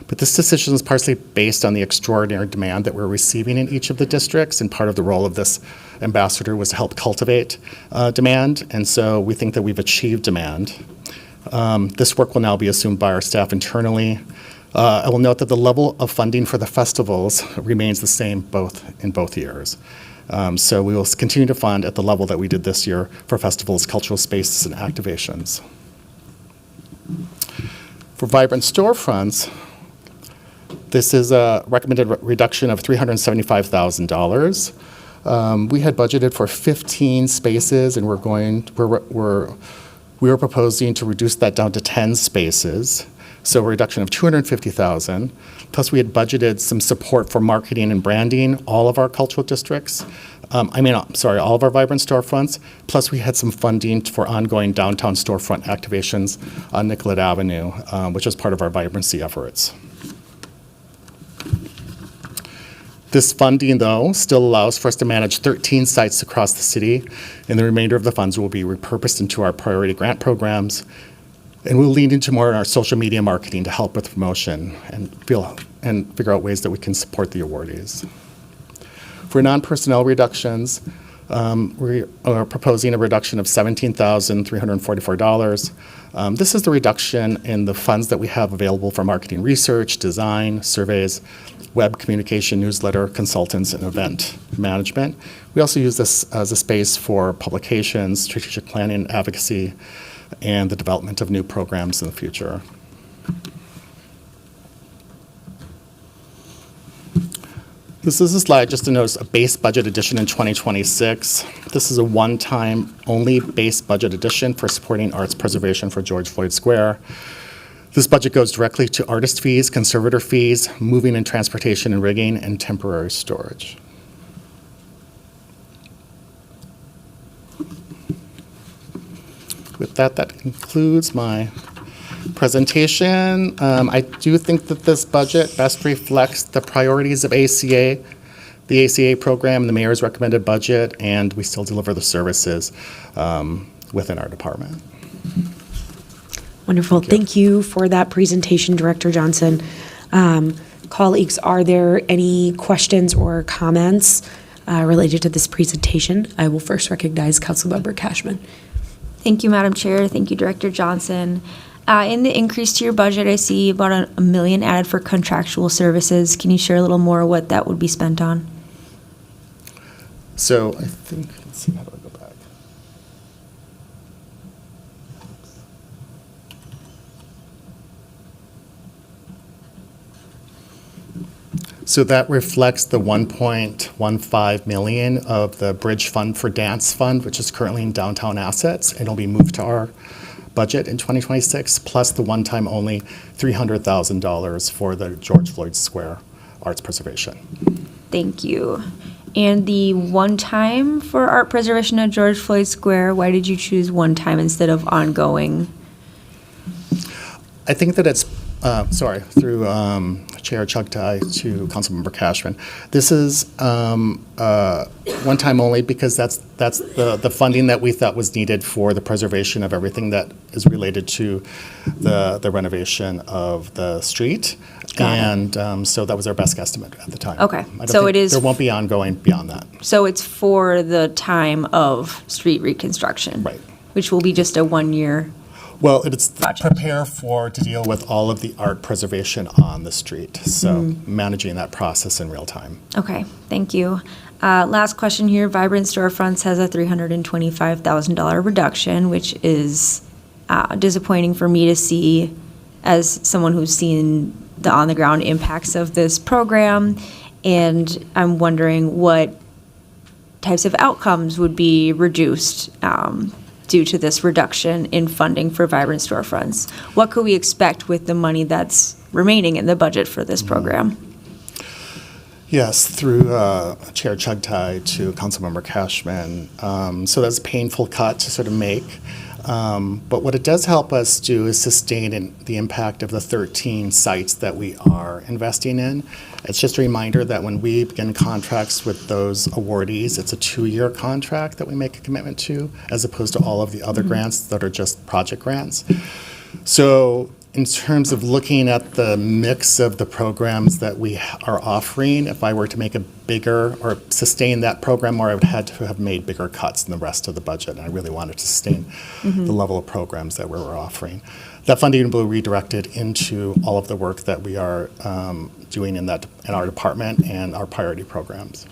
But this decision is partially based on the extraordinary demand that we're receiving in each of the districts, and part of the role of this ambassador was to help cultivate demand, and so we think that we've achieved demand. This work will now be assumed by our staff internally. I will note that the level of funding for the festivals remains the same in both years. So we will continue to fund at the level that we did this year for festivals, cultural spaces, and activations. For Vibrant Storefronts, this is a recommended reduction of $375,000. We had budgeted for 15 spaces, and we are proposing to reduce that down to 10 spaces. So a reduction of $250,000. Plus, we had budgeted some support for marketing and branding all of our cultural districts. All of our vibrant storefronts. Plus, we had some funding for ongoing downtown storefront activations on Nicollet Avenue, which was part of our vibrancy efforts. This funding, though, still allows for us to manage 13 sites across the city, and the remainder of the funds will be repurposed into our priority grant programs, and we'll lean into more in our social media marketing to help with promotion and figure out ways that we can support the awardees. For non-personnel reductions, we are proposing a reduction of $17,344. This is the reduction in the funds that we have available for marketing research, design, surveys, web communication, newsletter, consultants, and event management. We also use this as a space for publications, strategic planning, advocacy, and the development of new programs in the future. This is a slide just to notice a base budget addition in 2026. This is a one-time only base budget addition for supporting arts preservation for George Floyd Square. This budget goes directly to artist fees, conservator fees, moving and transportation and rigging, and temporary storage. With that, that concludes my presentation. I do think that this budget best reflects the priorities of ACA, the ACA program, the mayor's recommended budget, and we still deliver the services within our department. Wonderful. Thank you for that presentation, Director Johnson. Colleagues, are there any questions or comments related to this presentation? I will first recognize Councilmember Cashman. Thank you, Madam Chair. Thank you, Director Johnson. In the increase to your budget, I see about $1 million added for contractual services. Can you share a little more what that would be spent on? So I think, let's see, how do I go back? So that reflects the $1.15 million of the Bridge Fund for Dance Fund, which is currently in downtown assets, and it'll be moved to our budget in 2026, plus the one-time only $300,000 for the George Floyd Square arts preservation. Thank you. And the one time for art preservation at George Floyd Square, why did you choose one time instead of ongoing? I think that it's, through Chair Chugtai to Councilmember Cashman. This is one time only because that's the funding that we thought was needed for the preservation of everything that is related to the renovation of the street. So that was our best estimate at the time. Okay. So it is. There won't be ongoing beyond that. So it's for the time of street reconstruction. Right. Which will be just a 1 year. Well, it's prepare to deal with all of the art preservation on the street. So managing that process in real time. Okay, thank you. Last question here. Vibrant Storefronts has a $325,000 reduction, which is disappointing for me to see as someone who's seen the on-the-ground impacts of this program. And I'm wondering what types of outcomes would be reduced due to this reduction in funding for Vibrant Storefronts. What could we expect with the money that's remaining in the budget for this program? Yes, through Chair Chugtai to Councilmember Cashman. So that's a painful cut to sort of make. But what it does help us do is sustain the impact of the 13 sites that we are investing in. It's just a reminder that when we begin contracts with those awardees, it's a 2-year contract that we make a commitment to, as opposed to all of the other grants that are just project grants. So in terms of looking at the mix of the programs that we are offering, if I were to make a bigger or sustain that program more, I would have to have made bigger cuts in the rest of the budget. And I really wanted to sustain the level of programs that we were offering. That funding will be redirected into all of the work that we are doing in our department and our priority programs.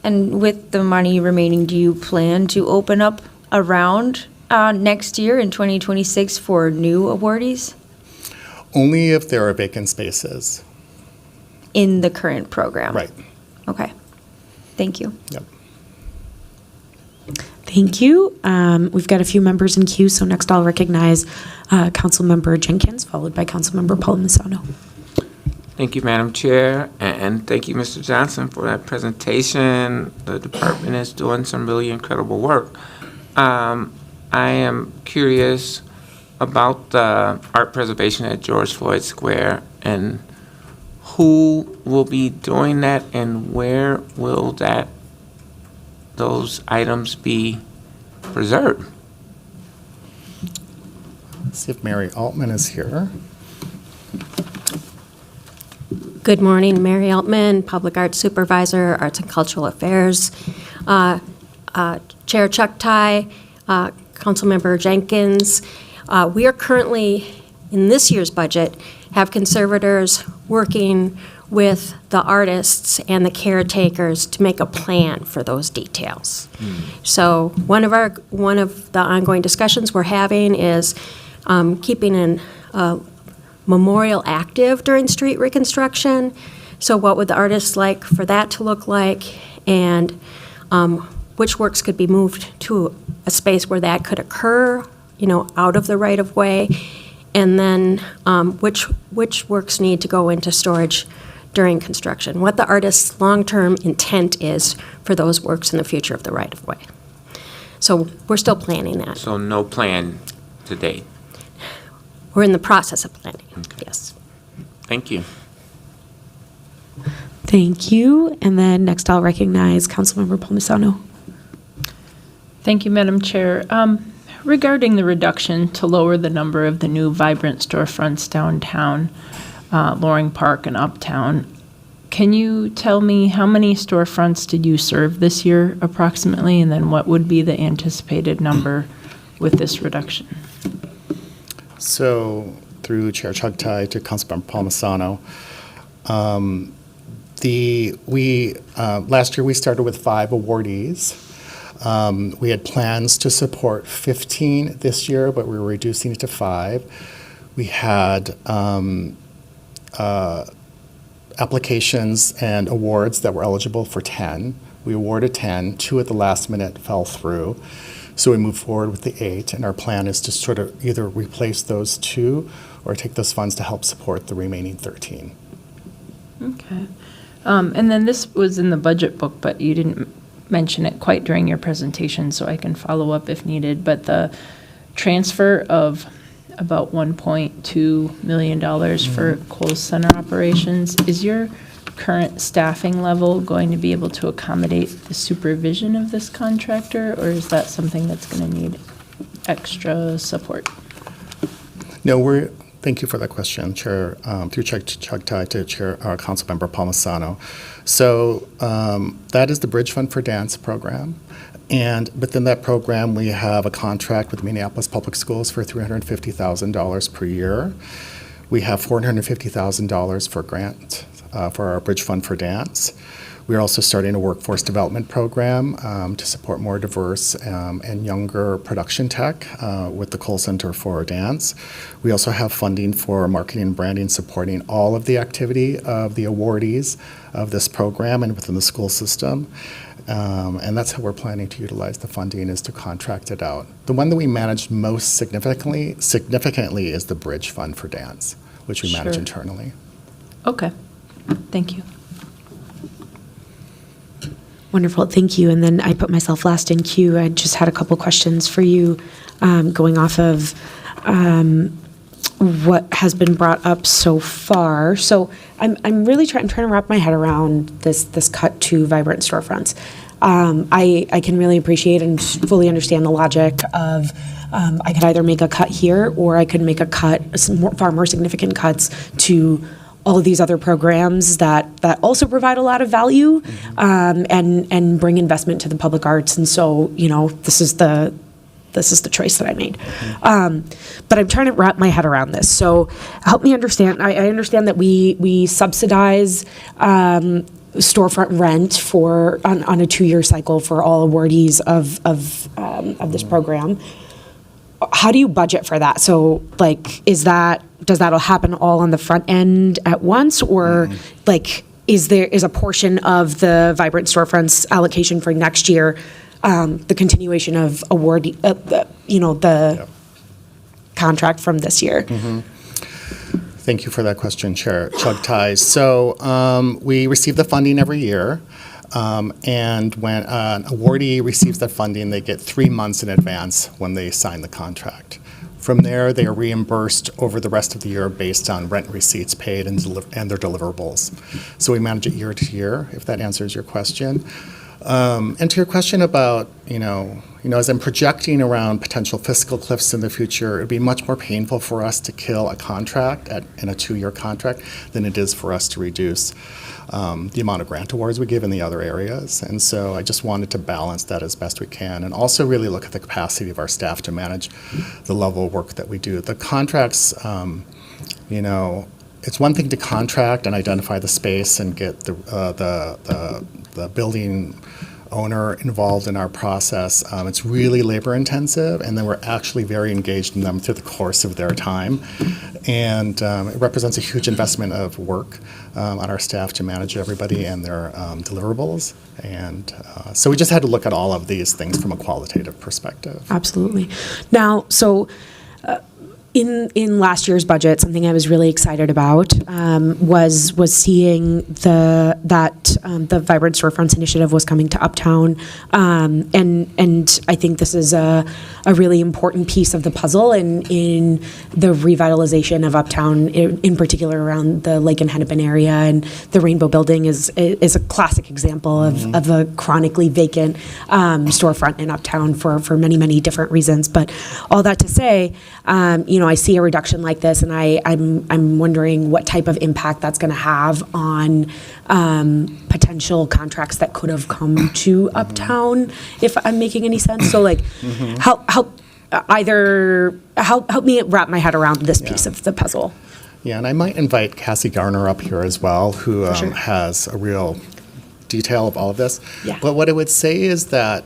And with the money remaining, do you plan to open up a round next year in 2026 for new awardees? Only if there are vacant spaces. In the current program? Right. Okay. Thank you. Yep. Thank you. We've got a few members in queue, so next I'll recognize Councilmember Jenkins, followed by Councilmember Palmisano. Thank you, Madam Chair, and thank you, Mr. Johnson, for that presentation. The department is doing some really incredible work. I am curious about the art preservation at George Floyd Square, and who will be doing that, and where will those items be preserved? Let's see if Mary Altman is here. Good morning, Mary Altman, Public Arts Supervisor, Arts and Cultural Affairs. Chair Chuck Ty, Councilmember Jenkins. We are currently, in this year's budget, have conservators working with the artists and the caretakers to make a plan for those details. So one of the ongoing discussions we're having is keeping a memorial active during street reconstruction. So what would the artists like for that to look like, and which works could be moved to a space where that could occur, out of the right-of-way, and then which works need to go into storage during construction, what the artist's long-term intent is for those works in the future of the right-of-way. So we're still planning that. So no plan to date. We're in the process of planning, yes. Thank you. Thank you. And then next I'll recognize Councilmember Palmisano. Thank you, Madam Chair. Regarding the reduction to lower the number of the new vibrant storefronts downtown, Loring Park and Uptown, can you tell me how many storefronts did you serve this year approximately, and then what would be the anticipated number with this reduction? So through Chair Chuck Ty to Councilmember Palmisano, last year we started with 5 awardees. We had plans to support 15 this year, but we were reducing it to 5. We had applications and awards that were eligible for 10. We awarded 10. 2 at the last minute fell through. So we moved forward with the 8, and our plan is to sort of either replace those 2 or take those funds to help support the remaining 13. Okay. And then this was in the budget book, but you didn't mention it quite during your presentation, so I can follow up if needed. But the transfer of about $1.2 million for Kohl's Center operations, is your current staffing level going to be able to accommodate the supervision of this contractor, or is that something that's going to need extra support? No, thank you for that question, Chair, through Chuck Ty to Chair Councilmember Palmisano. So that is the Bridge Fund for Dance program. And within that program, we have a contract with Minneapolis Public Schools for $350,000 per year. We have $450,000 for grant for our Bridge Fund for Dance. We're also starting a workforce development program to support more diverse and younger production tech with the Kohl's Center for Dance. We also have funding for marketing and branding supporting all of the activity of the awardees of this program and within the school system. And that's how we're planning to utilize the funding, is to contract it out. The one that we manage most significantly is the Bridge Fund for Dance, which we manage internally. Okay. Thank you. Wonderful, thank you. And then I put myself last in queue. I just had a couple questions for you going off of what has been brought up so far. So I'm really trying to wrap my head around this cut to vibrant storefronts. I can really appreciate and fully understand the logic of I could either make a cut here, or I could make a cut, far more significant cuts to all of these other programs that also provide a lot of value and bring investment to the public arts. And so, this is the choice that I made. But I'm trying to wrap my head around this. So help me understand. I understand that we subsidize storefront rent on a 2-year cycle for all awardees of this program. How do you budget for that? So does that all happen all on the front end at once, or is a portion of the vibrant storefronts allocation for next year the continuation of the contract from this year. Thank you for that question, Chair Chugtai. So we receive the funding every year, and when an awardee receives that funding, they get 3 months in advance when they sign the contract. From there, they are reimbursed over the rest of the year based on rent receipts paid and their deliverables. So we manage it year to year, if that answers your question. And to your question about, as I'm projecting around potential fiscal cliffs in the future, it would be much more painful for us to kill a contract in a 2-year contract than it is for us to reduce the amount of grant awards we give in the other areas. And so I just wanted to balance that as best we can, and also really look at the capacity of our staff to manage the level of work that we do. The contracts, it's one thing to contract and identify the space and get the building owner involved in our process. It's really labor intensive, and then we're actually very engaged in them through the course of their time. And it represents a huge investment of work on our staff to manage everybody and their deliverables. And so we just had to look at all of these things from a qualitative perspective. Absolutely. Now, so in last year's budget, something I was really excited about was seeing the Vibrant Storefronts initiative was coming to Uptown, and I think this is a really important piece of the puzzle in the revitalization of Uptown, in particular around the Lake and Hennepin area, and the Rainbow Building is a classic example of a chronically vacant storefront in Uptown for many different reasons. But all that to say, I see a reduction like this, and I'm wondering what type of impact that's going to have on potential contracts that could have come to Uptown, if I'm making any sense. So, help me wrap my head around this piece of the puzzle. Yeah, and I might invite Cassie Garner up here as well, who Sure. has a real detail of all of this. Yeah. But what I would say is that,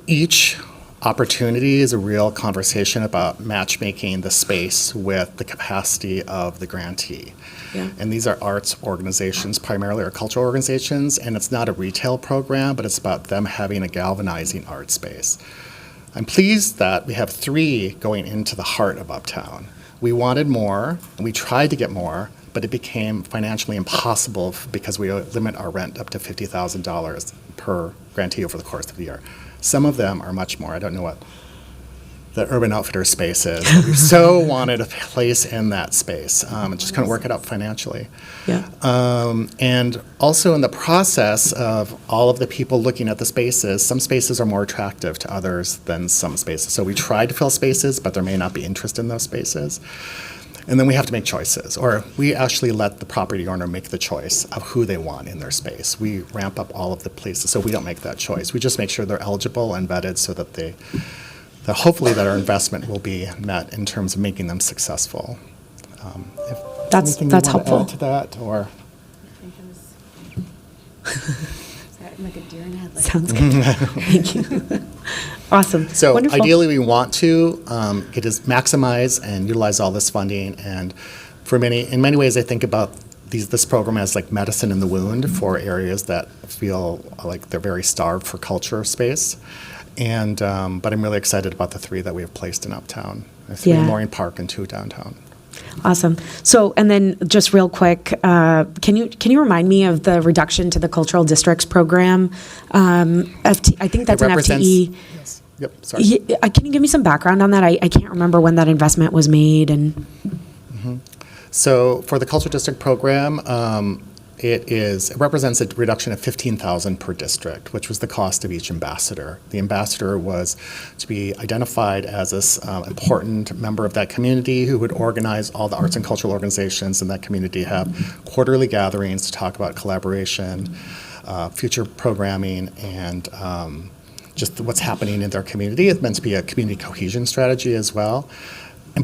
each opportunity is a real conversation about matchmaking the space with the capacity of the grantee. Yeah. And these are arts organizations, primarily, or cultural organizations, and it's not a retail program, but it's about them having a galvanizing art space. I'm pleased that we have 3 going into the heart of Uptown. We wanted more, and we tried to get more, but it became financially impossible because we limit our rent up to $50,000 per grantee over the course of the year. Some of them are much more. I don't know what the Urban Outfitters space is. We so wanted a place in that space. Just couldn't work it out financially. Yeah. And also in the process of all of the people looking at the spaces, some spaces are more attractive to others than some spaces. So we tried to fill spaces, but there may not be interest in those spaces. And then we have to make choices, or we actually let the property owner make the choice of who they want in their space. We ramp up all of the places, so we don't make that choice. We just make sure they're eligible and vetted so that that hopefully that our investment will be met in terms of making them successful. If That's anything you want to helpful. add to that, or? Like a deer in headlights. Sounds good. Thank you. Awesome. So Wonderful. ideally, we want to maximize and utilize all this funding. And in many ways, I think about this program as like medicine in the wound for areas that feel like they're very starved for culture space. And but I'm really excited about the 3 that we have placed in Uptown. 3 in Loring Park and 2 downtown. Awesome. So, and then just real quick, can you remind me of the reduction to the cultural districts program? I think that's an FTE. Yes. Yep. Sorry. Can you give me some background on that? I can't remember when that investment was made. And So for the cultural district program, it represents a reduction of $15,000 per district, which was the cost of each ambassador. The ambassador was to be identified as this important member of that community who would organize all the arts and cultural organizations in that community, have quarterly gatherings to talk about collaboration, future programming, and just what's happening in their community. It's meant to be a community cohesion strategy as well.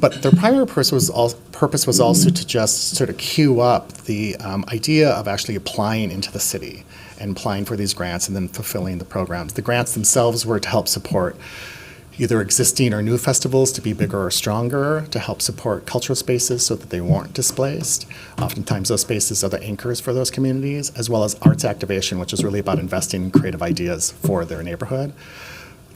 But their primary purpose was also to just sort of queue up the idea of actually applying into the city and applying for these grants and then fulfilling the programs. The grants themselves were to help support, either existing or new festivals to be bigger or stronger, to help support cultural spaces so that they weren't displaced. Oftentimes those spaces are the anchors for those communities, as well as arts activation, which is really about investing in creative ideas for their neighborhood.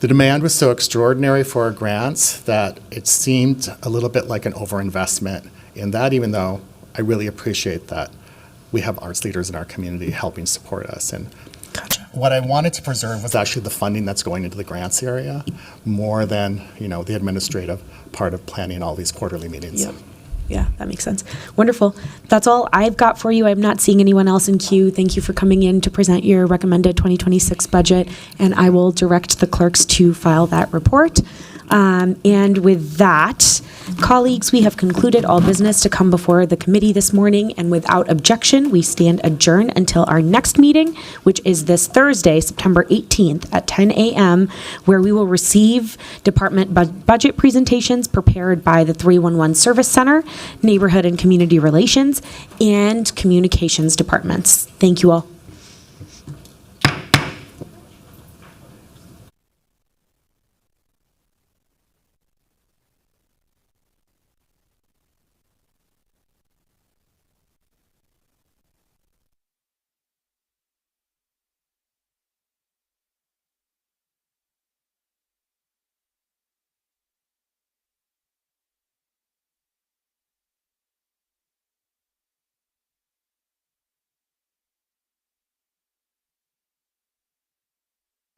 The demand was so extraordinary for our grants that it seemed a little bit like an overinvestment in that, even though I really appreciate that we have arts leaders in our community helping support us. And what I wanted to preserve was actually the funding that's going into the grants area, more than, the administrative part of planning all these quarterly meetings. Yep. Yeah, that makes sense. Wonderful. That's all I've got for you. I'm not seeing anyone else in queue. Thank you for coming in to present your recommended 2026 budget, and I will direct the clerks to file that report. And with that, colleagues, we have concluded all business to come before the committee this morning, and without objection, we stand adjourned until our next meeting, which is this Thursday, September 18th at 10 a.m., where we will receive department budget presentations prepared by the 311 Service Center, Neighborhood and Community Relations, and Communications departments. Thank you all.